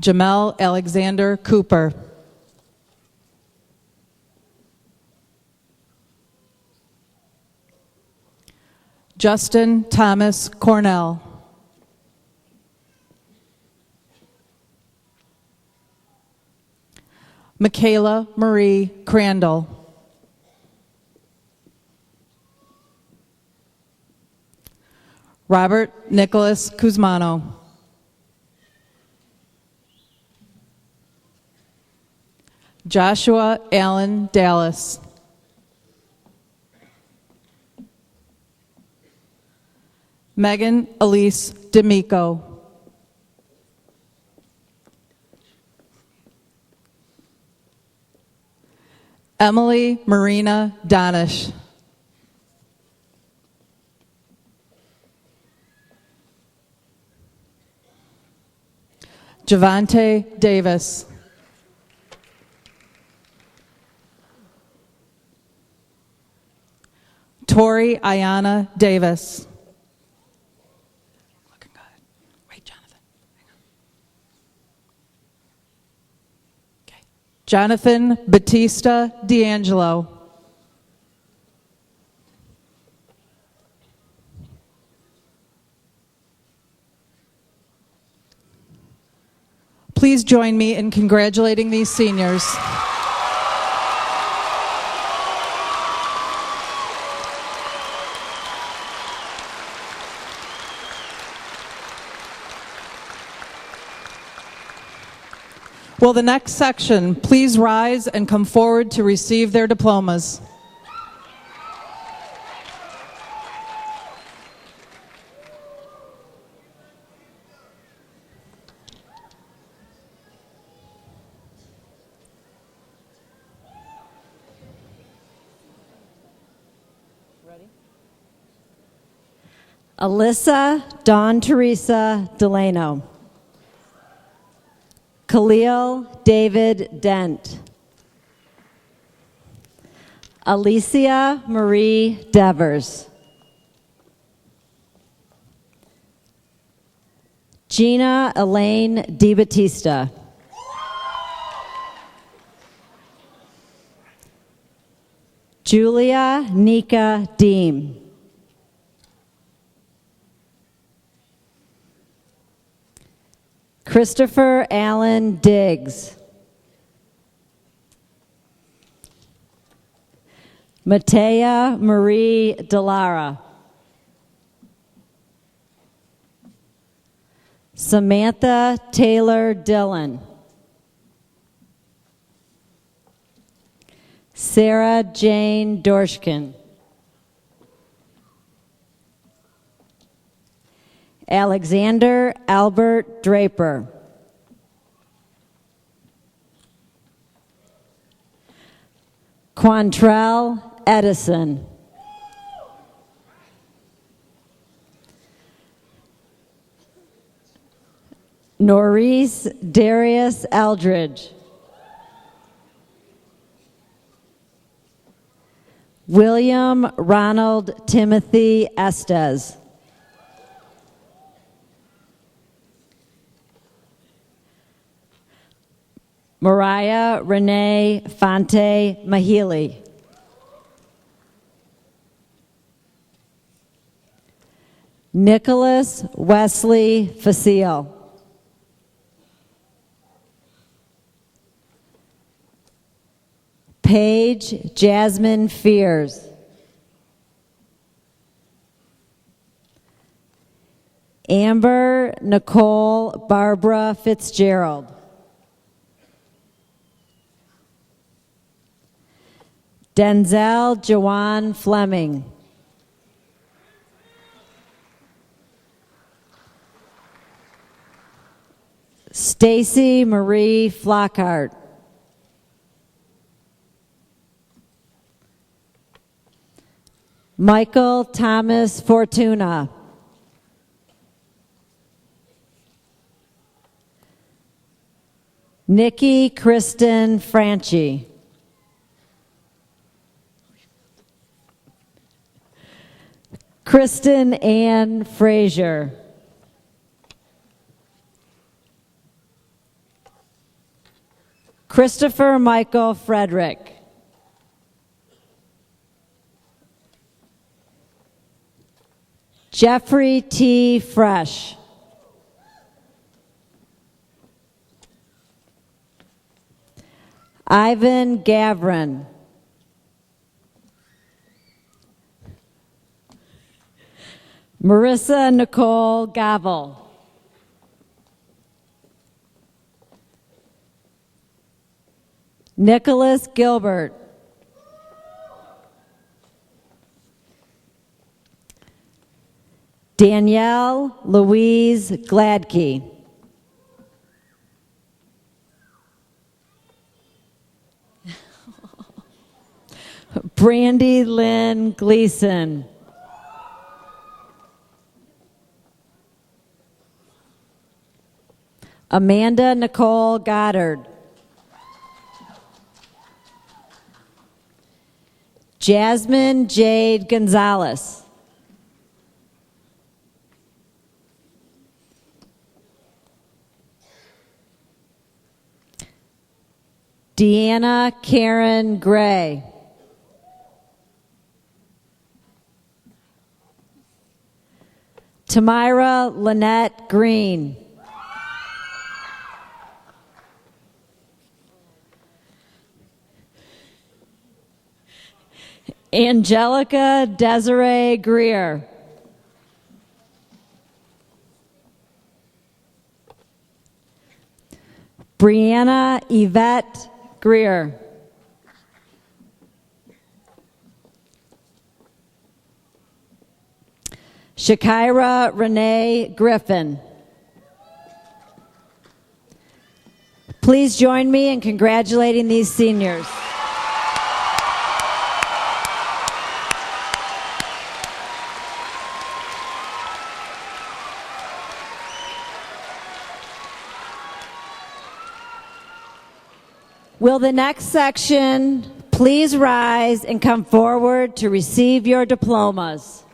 S8: Jamel Alexander Cooper. Justin Thomas Cornell. Michaela Marie Crandall. Robert Nicholas Kuzmano. Joshua Allen Dallas. Megan Elise D'Amico. Emily Marina Donish. Javante Davis. Tori Ayana Davis. Looking good. Wait, Jonathan. Hang on. Okay. Jonathan Batista D'Angelo. Please join me in congratulating these seniors. Will the next section please rise and come forward to receive their diplomas?
S9: Alyssa Dawn Theresa Delano. Khalil David Dent. Alicia Marie Devers. Gina Elaine DiBattista. Julia Nika Deem. Christopher Allen Diggs. Matea Marie Delara. Samantha Taylor Dillon. Sarah Jane Dorshkin. Alexander Albert Draper. Quantrell Edison. Norris Darius Aldridge. William Ronald Timothy Estes. Mariah Renee Fonte Mahili. Nicholas Wesley Facile. Paige Jasmine Fears. Amber Nicole Barbara Fitzgerald. Denzel Jawan Fleming. Stacy Marie Flockhart. Michael Thomas Fortuna. Nikki Kristen Franchi. Kristen Ann Frazier. Christopher Michael Frederick. Jeffrey T. Fresh. Ivan Gavrin. Marissa Nicole Gavel. Nicholas Gilbert. Danielle Louise Gladkey. Brandy Lynn Gleason. Amanda Nicole Goddard. Jasmine Jade Gonzalez. Deanna Karen Gray. Tamira Lynette Green. Angelica Desiree Greer. Brianna Yvette Greer. Shakira Renee Griffin. Please join me in congratulating these seniors. Will the next section please rise and come forward to receive your diplomas?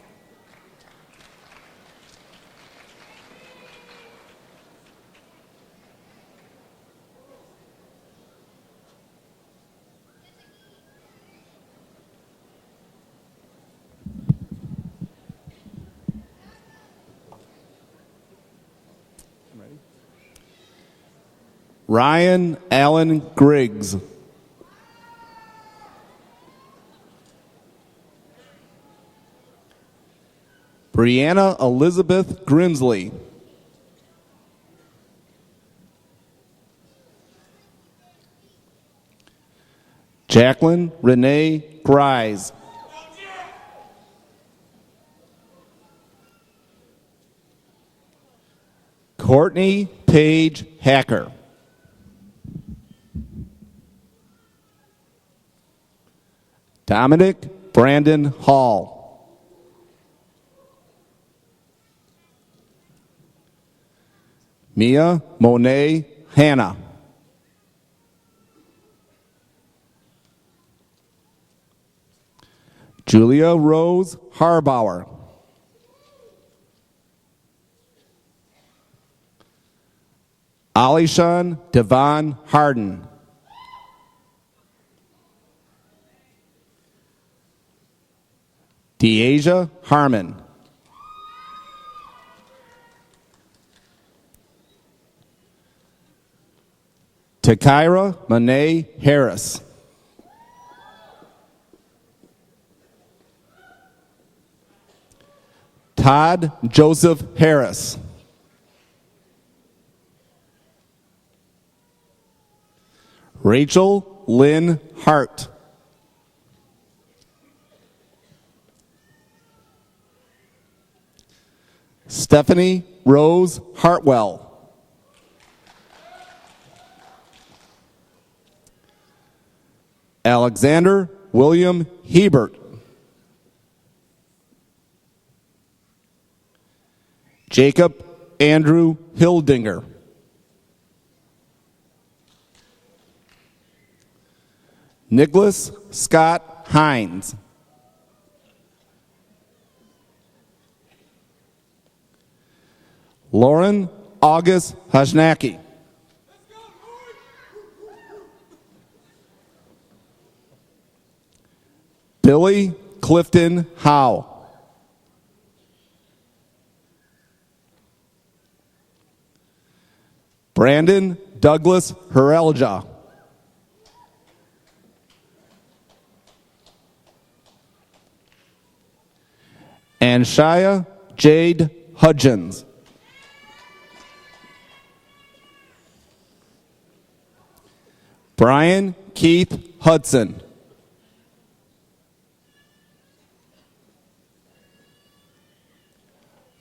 S10: Ryan Allen Griggs. Brianna Elizabeth Grinsley. Jacqueline Renee Grise. Courtney Paige Hacker. Dominic Brandon Hall. Mia Monet Hannah. Julia Rose Harbauer. Alishan Devon Harden. Deasia Harmon. Takira Monet Harris. Todd Joseph Harris. Rachel Lynn Hart. Stephanie Rose Hartwell. Alexander William Hebert. Jacob Andrew Hildinger. Nicholas Scott Hines. Lauren August Hajnaki. Billy Clifton Howe. Brandon Douglas Herelja. And Shia Jade Hudgens. Brian Keith Hudson.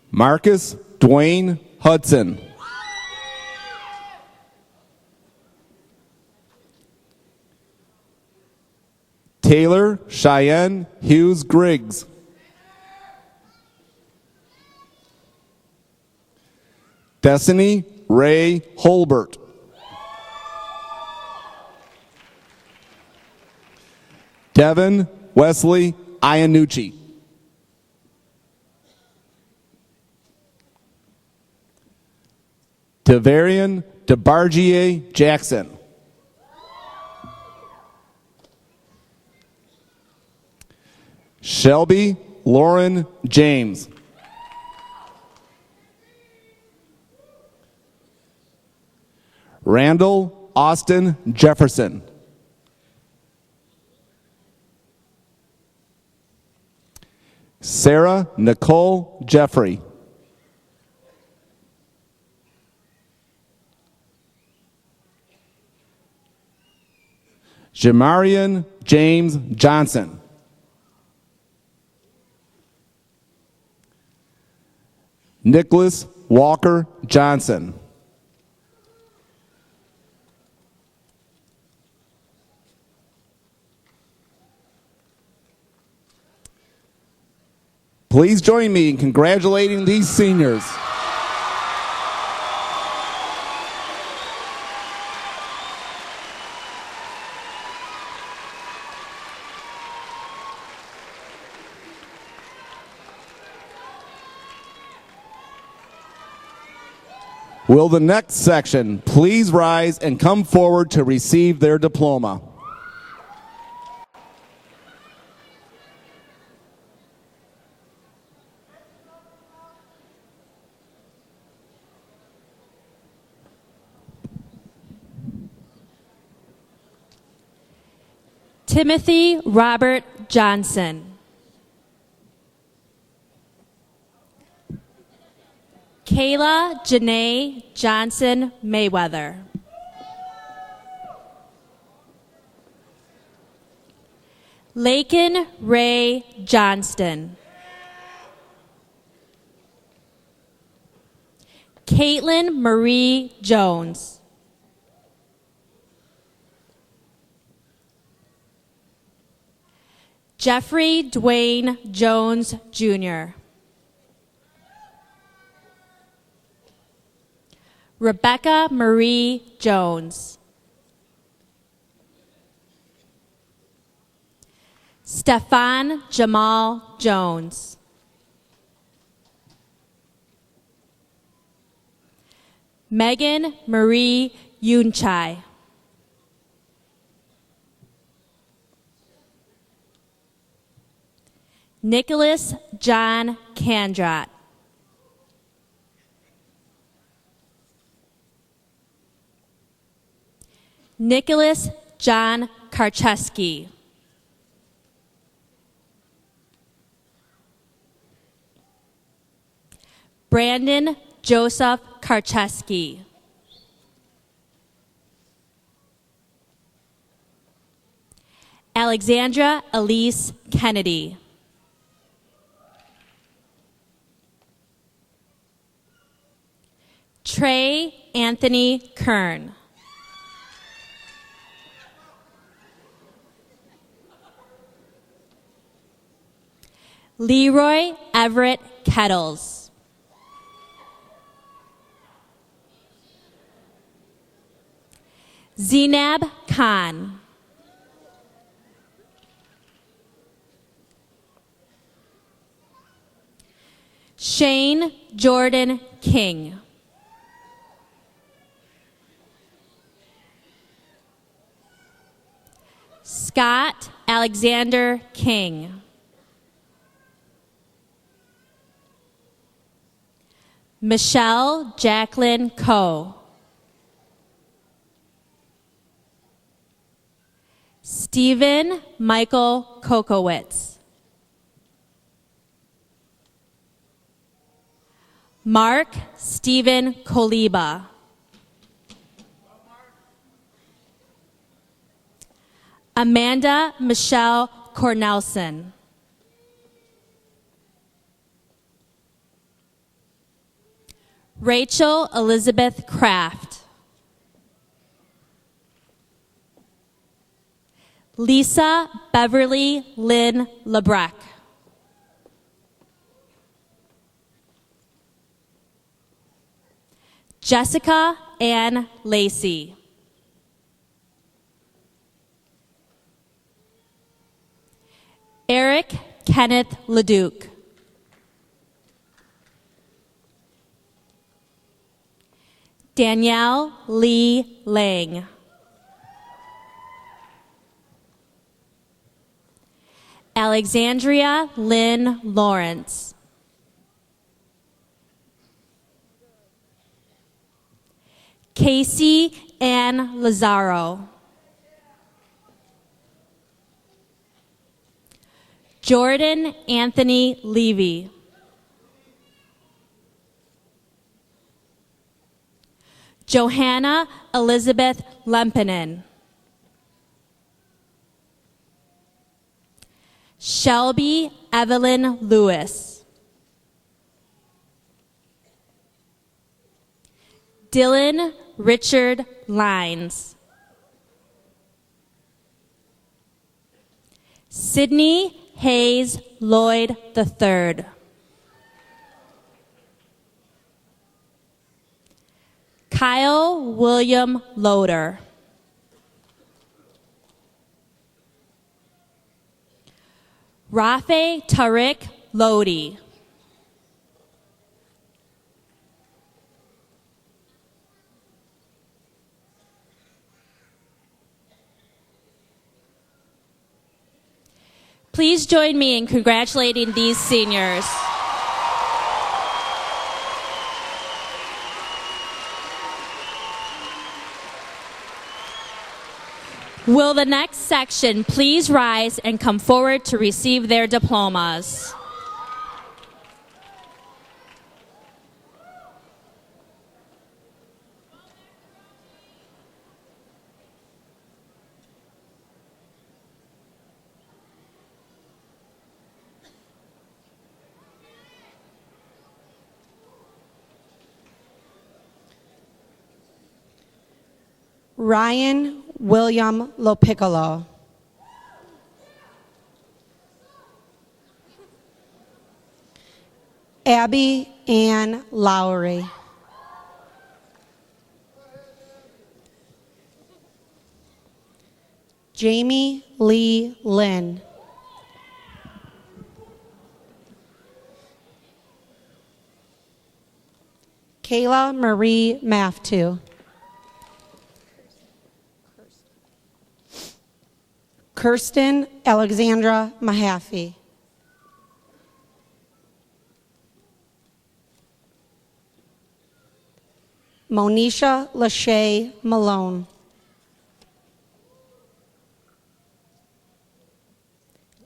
S10: Marcus Dwayne Hudson. Taylor Cheyenne Hughes Griggs. Destiny Ray Holbert. Devin Wesley Iannucci. Devarian DeBargier Jackson. Shelby Lauren James. Randall Austin Jefferson. Sarah Nicole Jeffrey. Jamarian James Johnson. Nicholas Walker Johnson. Please join me in congratulating these seniors. Will the next section please rise and come forward to receive their diploma?
S11: Timothy Robert Johnson. Kayla Janae Johnson Mayweather. Lakin Ray Johnston. Caitlin Marie Jones. Jeffrey Dwayne Jones, Jr. Rebecca Marie Jones. Stefan Jamal Jones. Megan Marie Yunchai. Nicholas John Kandrat. Nicholas John Karcheski. Brandon Joseph Karcheski. Alexandra Elise Kennedy. Anthony Kern. Leroy Everett Kettles. Zenab Khan. Shane Jordan King. Scott Alexander King. Michelle Jacqueline Coe. Stephen Michael Kokowitz. Mark Stephen Koliba. Amanda Michelle Cornelson. Rachel Elizabeth Kraft. Lisa Beverly Lynn Lebrecht. Jessica Ann Lacey. Eric Kenneth Leduc. Danielle Lee Lang. Alexandria Lynn Lawrence. Casey Ann Lazaro. Jordan Anthony Levy. Johanna Elizabeth Lempinen. Shelby Evelyn Lewis. Dylan Richard Lines. Sydney Hayes Lloyd III. Kyle William Loader. Rafe Tariq Lodi. Please join me in congratulating these seniors. Will the next section please rise and come forward to receive their diplomas?
S12: Ryan William Lopiccolo. Abby Ann Lowry. Jamie Lee Lynn. Kayla Marie Maftu. Kirsten Alexandra Mahaffey. Monisha Lachey Malone.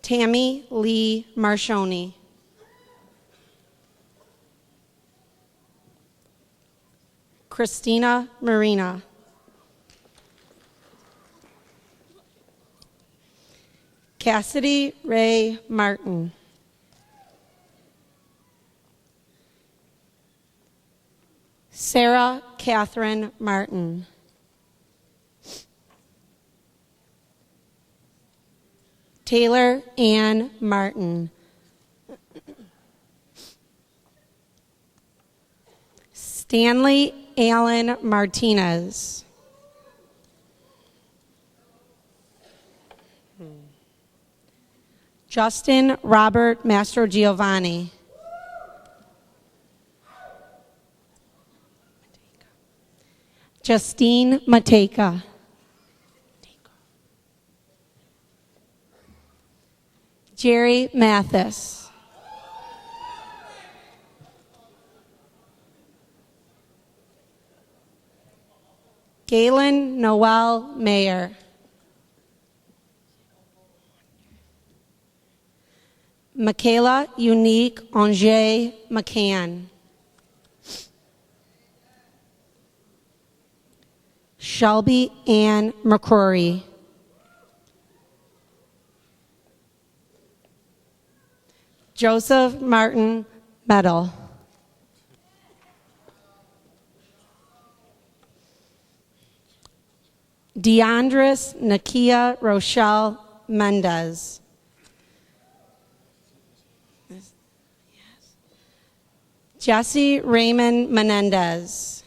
S12: Tammy Lee Marshoni. Christina Marina. Cassidy Ray Martin. Sarah Catherine Martin. Taylor Ann Martin. Stanley Allen Martinez. Justin Robert Mastrogiovanni. Justine Mateka. Jerry Mathis. Galen Noel Mayer. Michaela Unique Angers McCann. Shelby Ann McCrory. Joseph Martin Medal. Deandris Nakia Rochelle Mendez. Jesse Raymond Menendez.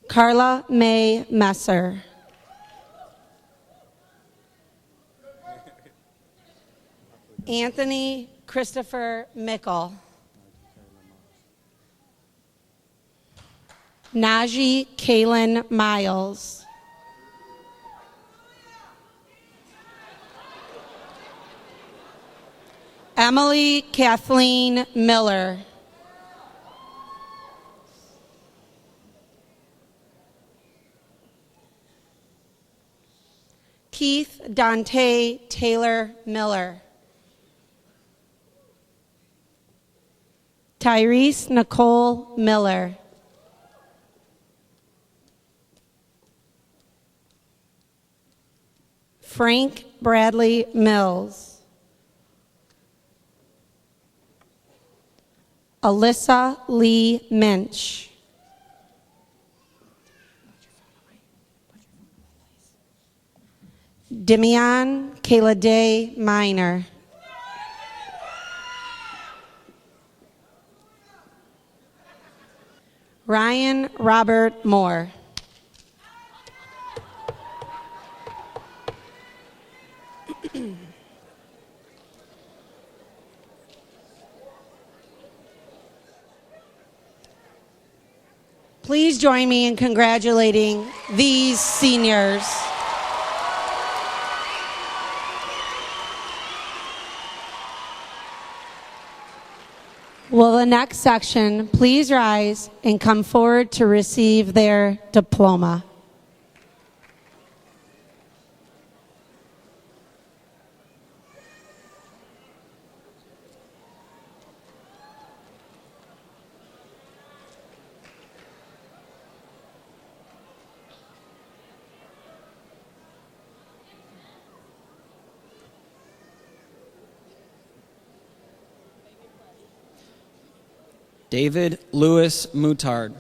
S12: Carla May Messer. Anthony Christopher Mickle. Najee Kaylin Miles. Emily Kathleen Miller. Keith Dante Taylor Miller. Tyrese Nicole Miller. Frank Bradley Mills. Alyssa Lee Minch. Demian Kayla Day Minor. Ryan Robert Moore. Please join me in congratulating these seniors. Will the next section please rise and come forward to receive their diploma?
S13: David Lewis Mutard.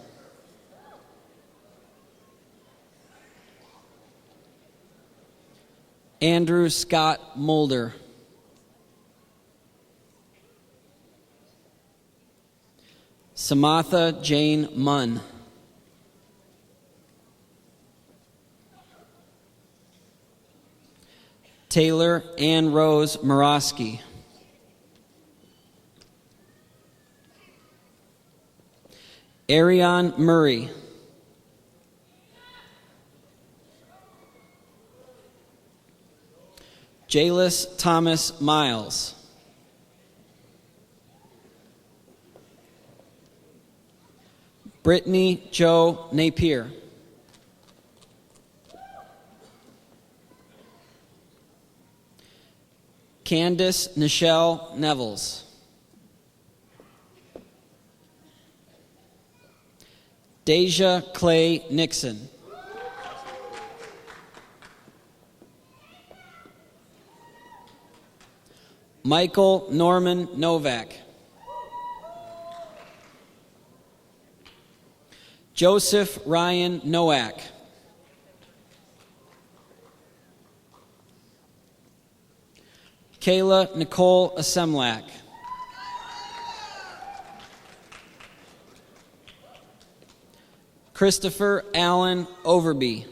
S13: Andrew Scott Mulder. Samatha Jane Munn. Taylor Ann Rose Morosky. Ariane Murray. Jalis Thomas Miles. Brittany Joe Napier. Candace Nichelle Nevels. Deja Clay Nixon. Michael Norman Novak. Joseph Ryan Nowak. Kayla Nicole Asemlak. Christopher Allen Overby.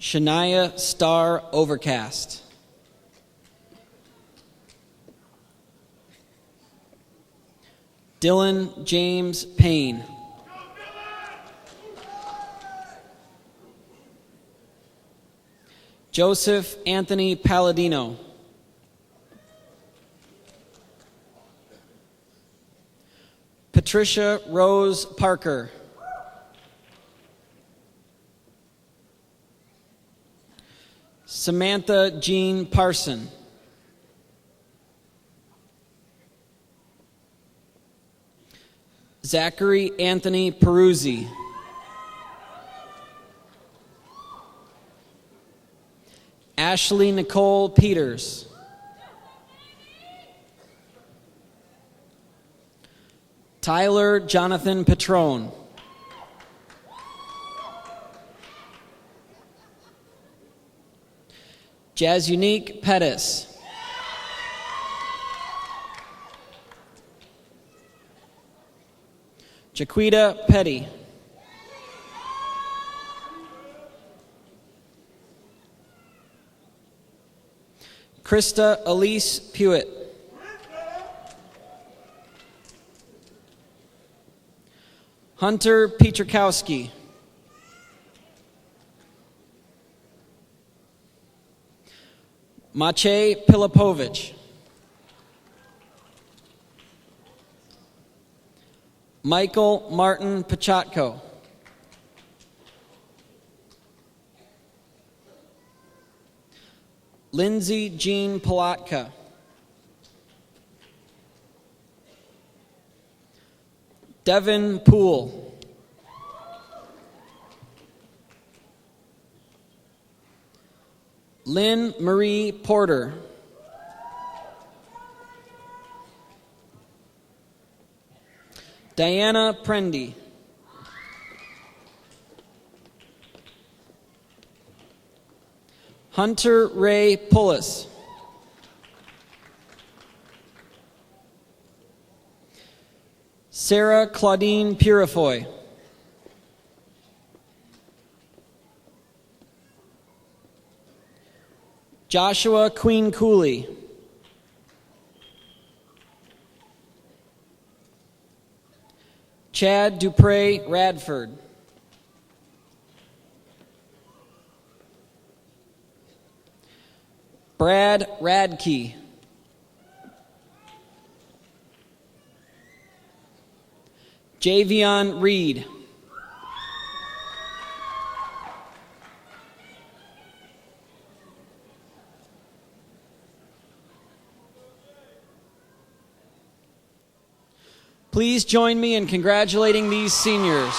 S13: Shania Star Overcast. Dylan James Payne. Joseph Anthony Palladino. Patricia Rose Parker. Samantha Jean Parson. Zachary Anthony Peruzzi. Ashley Nicole Peters. Tyler Jonathan Petrone. Jazunique Pettis. Jaquita Petty. Krista Elise Pewitt. Hunter Pietrzakowski. Maciej Pilipovich. Michael Martin Pachatko. Lindsey Jean Palatka. Devin Poole. Lynn Marie Porter. Diana Prendy. Hunter Ray Pullis. Sarah Claudine Purifoy. Joshua Queen Cooley. Chad Dupre Radford. Brad Radke. Javion Reed. Please join me in congratulating these seniors.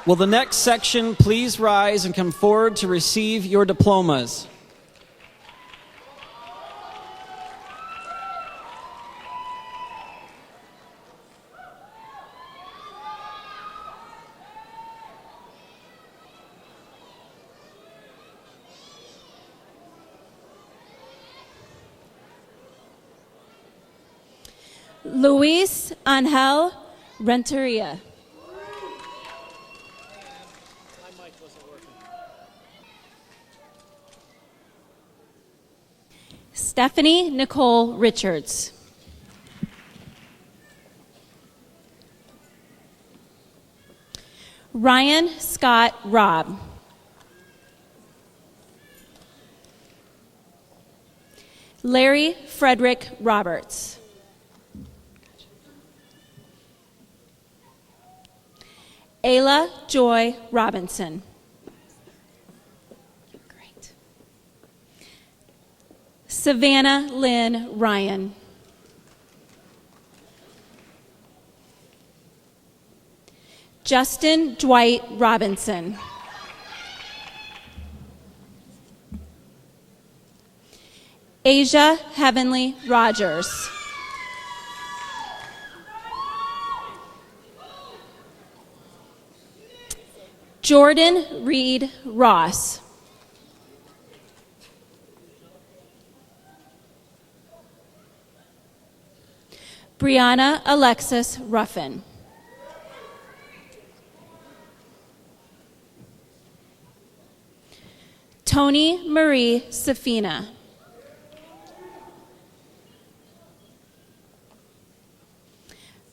S13: Will the next section please rise and come forward to receive your diplomas?
S11: Luis Angel Renteria. Stephanie Nicole Richards. Ryan Scott Robb. Larry Frederick Roberts. Ayla Joy Robinson. Great. Savannah Lynn Ryan. Justin Dwight Robinson. Asia Heavenly Rogers. Jordan Reed Ross. Brianna Alexis Ruffin. Tony Marie Safina.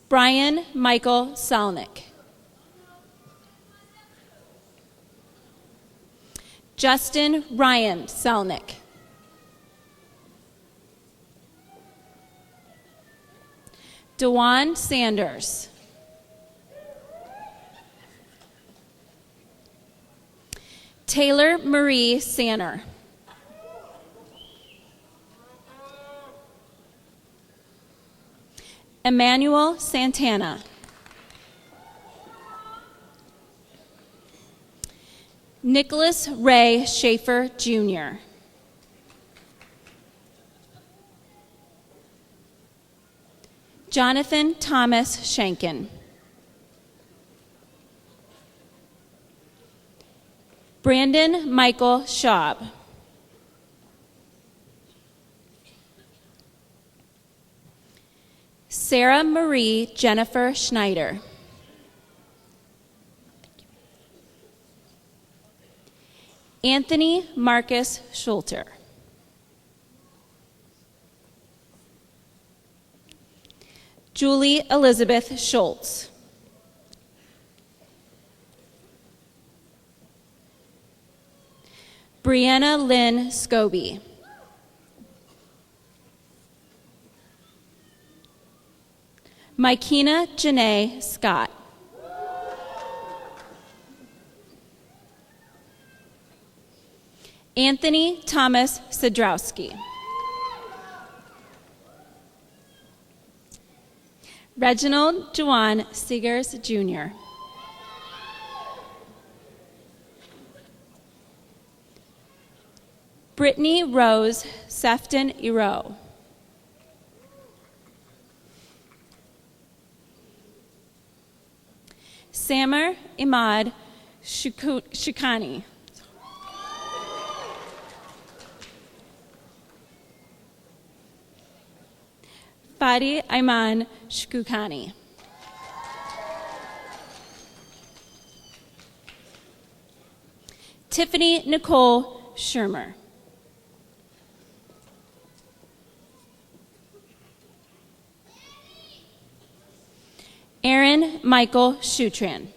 S11: Brian Michael Salnick. Justin Ryan Salnick. Dewan Sanders. Taylor Marie Sanner. Emmanuel Santana. Nicholas Ray Schaefer, Jr. Jonathan Thomas Shankin. Brandon Michael Schaub. Sarah Marie Jennifer Schneider. Anthony Marcus Schulter. Julie Elizabeth Schultz. Brianna Lynn Scobie. Mykina Janae Scott. Anthony Thomas Sadrowski. Reginald Juan Seegers, Jr. Brittany Rose Sefton Ero. Samer Imad Shukani. Fadi Ayman Shukani. Tiffany Nicole Shermer. Aaron Michael Shutran.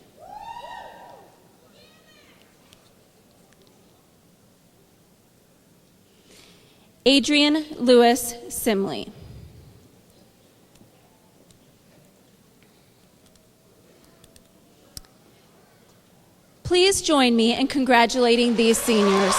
S11: Adrian Lewis Simley. Please join me in congratulating these seniors.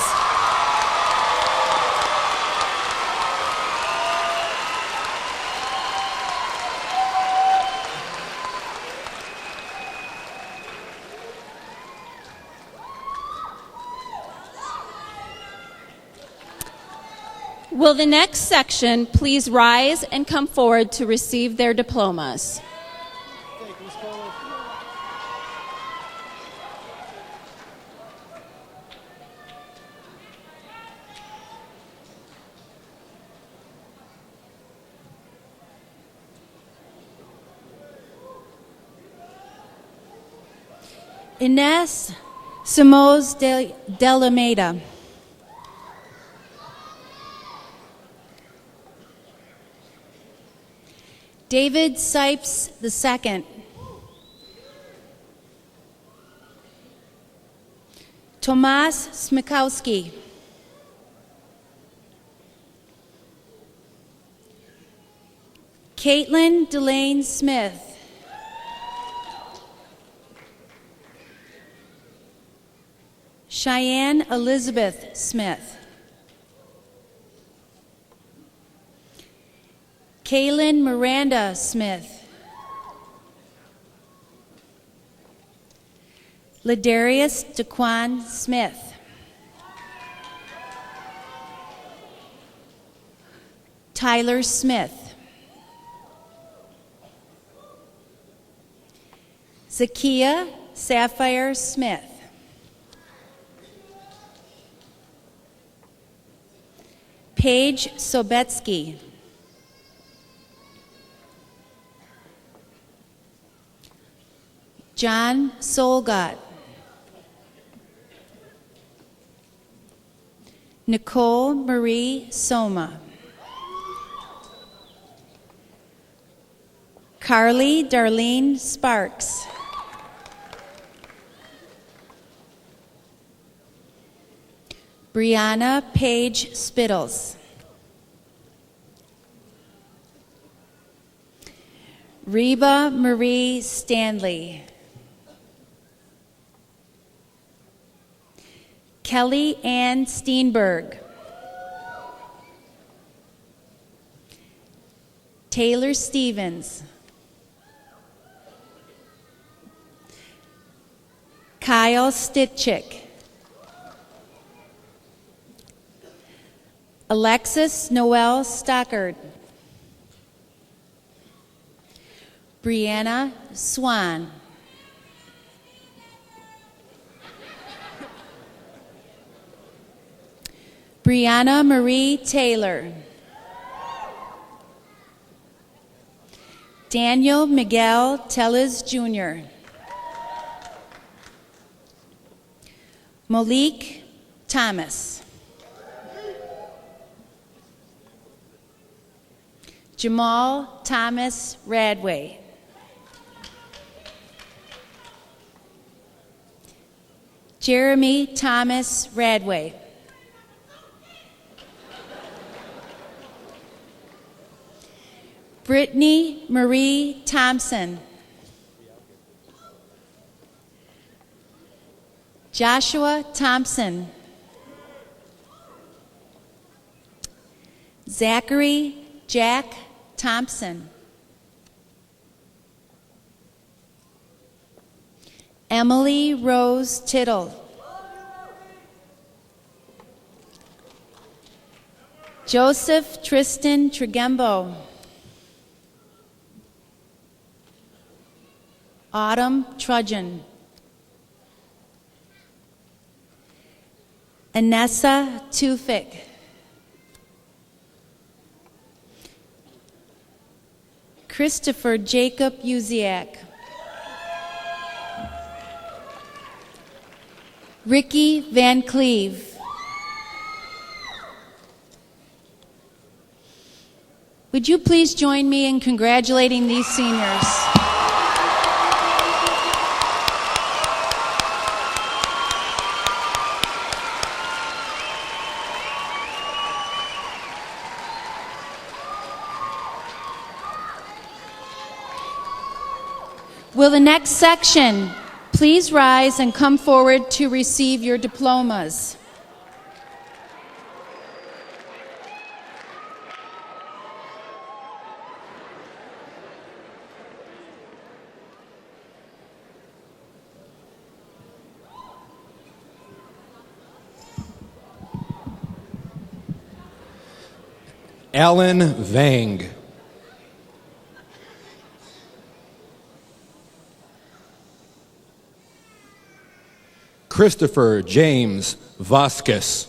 S11: Will the next section please rise and come forward to receive their diplomas?
S14: Inés Simoes de Almeida. David Sipes II. Tomas Smikowski. Caitlin Delane Smith. Cheyenne Elizabeth Smith. Kaylin Miranda Smith. Ladarius Daquan Smith. Tyler Smith. Zakiya Sapphire Smith. Paige Sobetsky. John Solgott. Nicole Marie Soma. Carly Darlene Sparks. Brianna Paige Spittles. Reba Marie Stanley. Kelly Ann Steenberg. Taylor Stevens. Kyle Stitchick. Alexis Noel Stockard. Brianna Swan. Brianna Marie Taylor. Daniel Miguel Tellez Jr. Malik Thomas. Jamal Thomas Radway. Jeremy Thomas Radway. Brittany Marie Thompson. Joshua Thompson. Zachary Jack Thompson. Emily Rose Tittle. Joseph Tristan Trigembo. Autumn Trudgeon. Anessa Tufik. Christopher Jacob Uziak. Ricky Van Cleve. Would you please join me in congratulating these seniors? Will the next section please rise and come forward to receive your diplomas?
S15: Alan Vang. Christopher James Vasquez.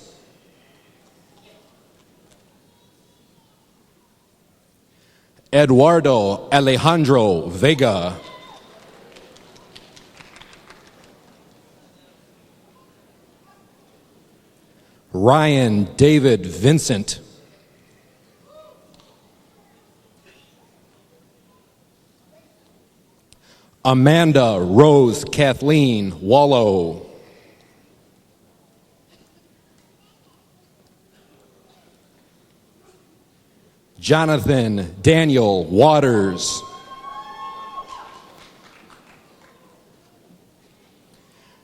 S15: Eduardo Alejandro Vega. Ryan David Vincent. Amanda Rose Kathleen Wallow. Jonathan Daniel Waters.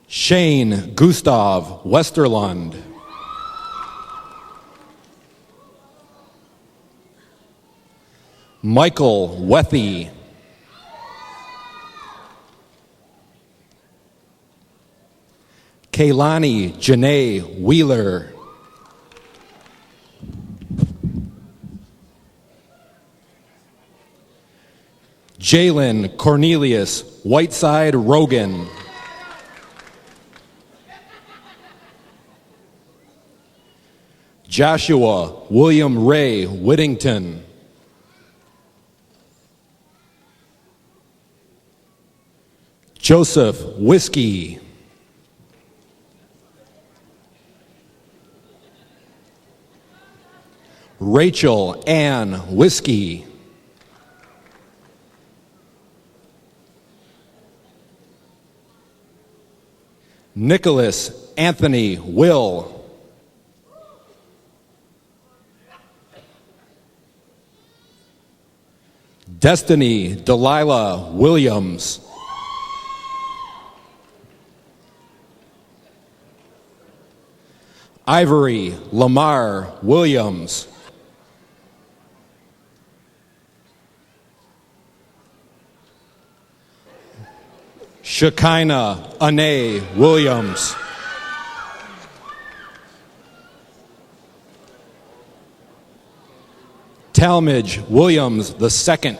S15: Shane Gustav Westerlund. Michael Wethy. Kaylani Janae Wheeler. Jalen Cornelius Whiteside Rogan. Joshua William Ray Whittington. Joseph Whiskey. Rachel Ann Whiskey. Nicholas Anthony Will. Destiny Delilah Williams. Ivory Lamar Williams. Shekinah Ane Williams. Talmadge Williams II.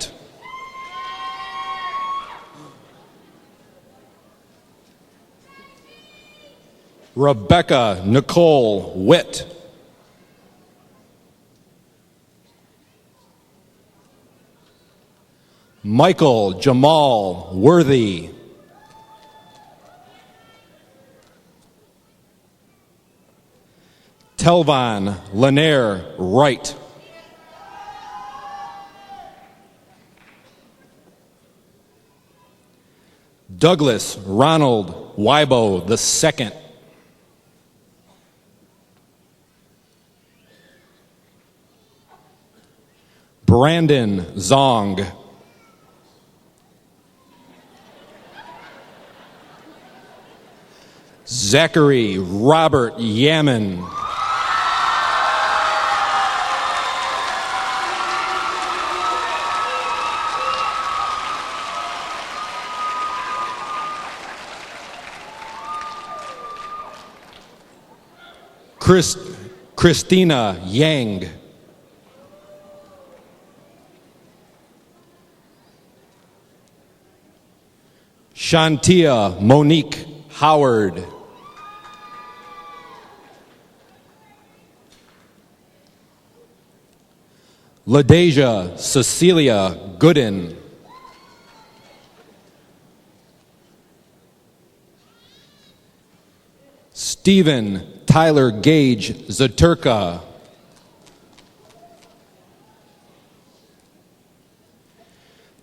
S15: Rebecca Nicole Witt. Michael Jamal Worthy. Telvon Lanier Wright. Douglas Ronald Weibo II. Brandon Zong. Zachary Robert Yaman. Christina Yang. Shantia Monique Howard. LaDeja Cecilia Gooden. Stephen Tyler Gage Zaturka.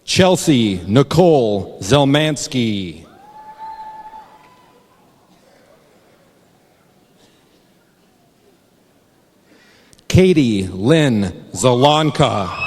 S15: Chelsea Nicole Zelmansky. Katie Lynn Zalonka.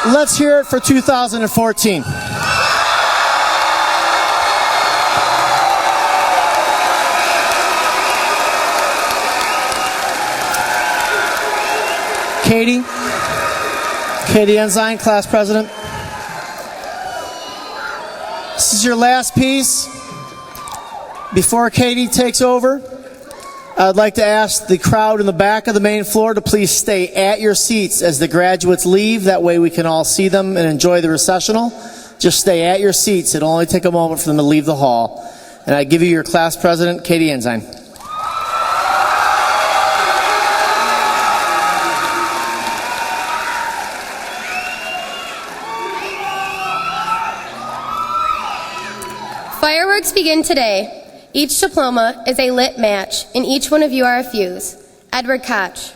S1: Let's hear it for 2014. Katie Ensign, class president. This is your last piece. Before Katie takes over, I'd like to ask the crowd in the back of the main floor to please stay at your seats as the graduates leave. That way we can all see them and enjoy the recessional. Just stay at your seats. It'll only take a moment for them to leave the hall. And I give you your class president, Katie Ensign.
S16: Fireworks begin today. Each diploma is a lit match, and each one of you are a fuse. Edward Koch.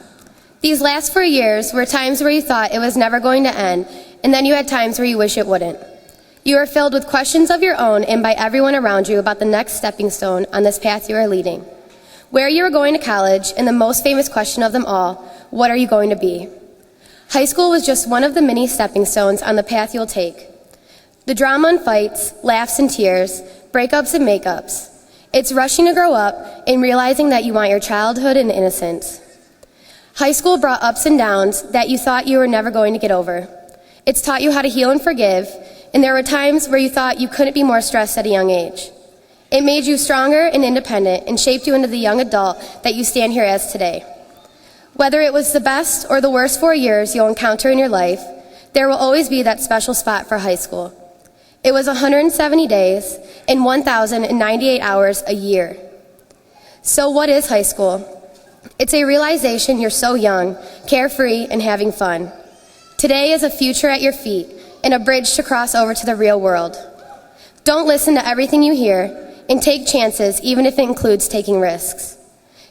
S16: These last 4 years were times where you thought it was never going to end, and then you had times where you wish it wouldn't. You are filled with questions of your own and by everyone around you about the next stepping stone on this path you are leading. Where you are going to college, and the most famous question of them all, what are you going to be? High school was just one of the many stepping stones on the path you'll take. The drama and fights, laughs and tears, breakups and makeups. It's rushing to grow up and realizing that you want your childhood and innocence. High school brought ups and downs that you thought you were never going to get over. It's taught you how to heal and forgive, and there were times where you thought you couldn't be more stressed at a young age. It made you stronger and independent and shaped you into the young adult that you stand here as today. Whether it was the best or the worst 4 years you'll encounter in your life, there will always be that special spot for high school. It was 170 days and 1,098 hours a year. So what is high school? It's a realization you're so young, carefree, and having fun. Today is a future at your feet and a bridge to cross over to the real world. Don't listen to everything you hear and take chances even if it includes taking risks.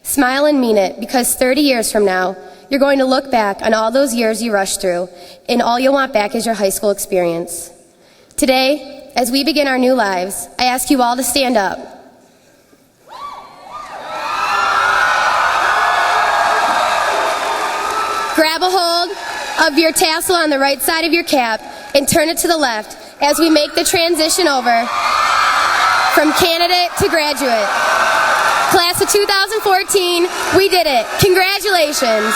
S16: Smile and mean it, because 30 years from now, you're going to look back on all those years you rushed through, and all you'll want back is your high school experience. Today, as we begin our new lives, I ask you all to stand up. Grab a hold of your tassel on the right side of your cap and turn it to the left as we make the transition over from candidate to graduate. Class of 2014, we did it. Congratulations.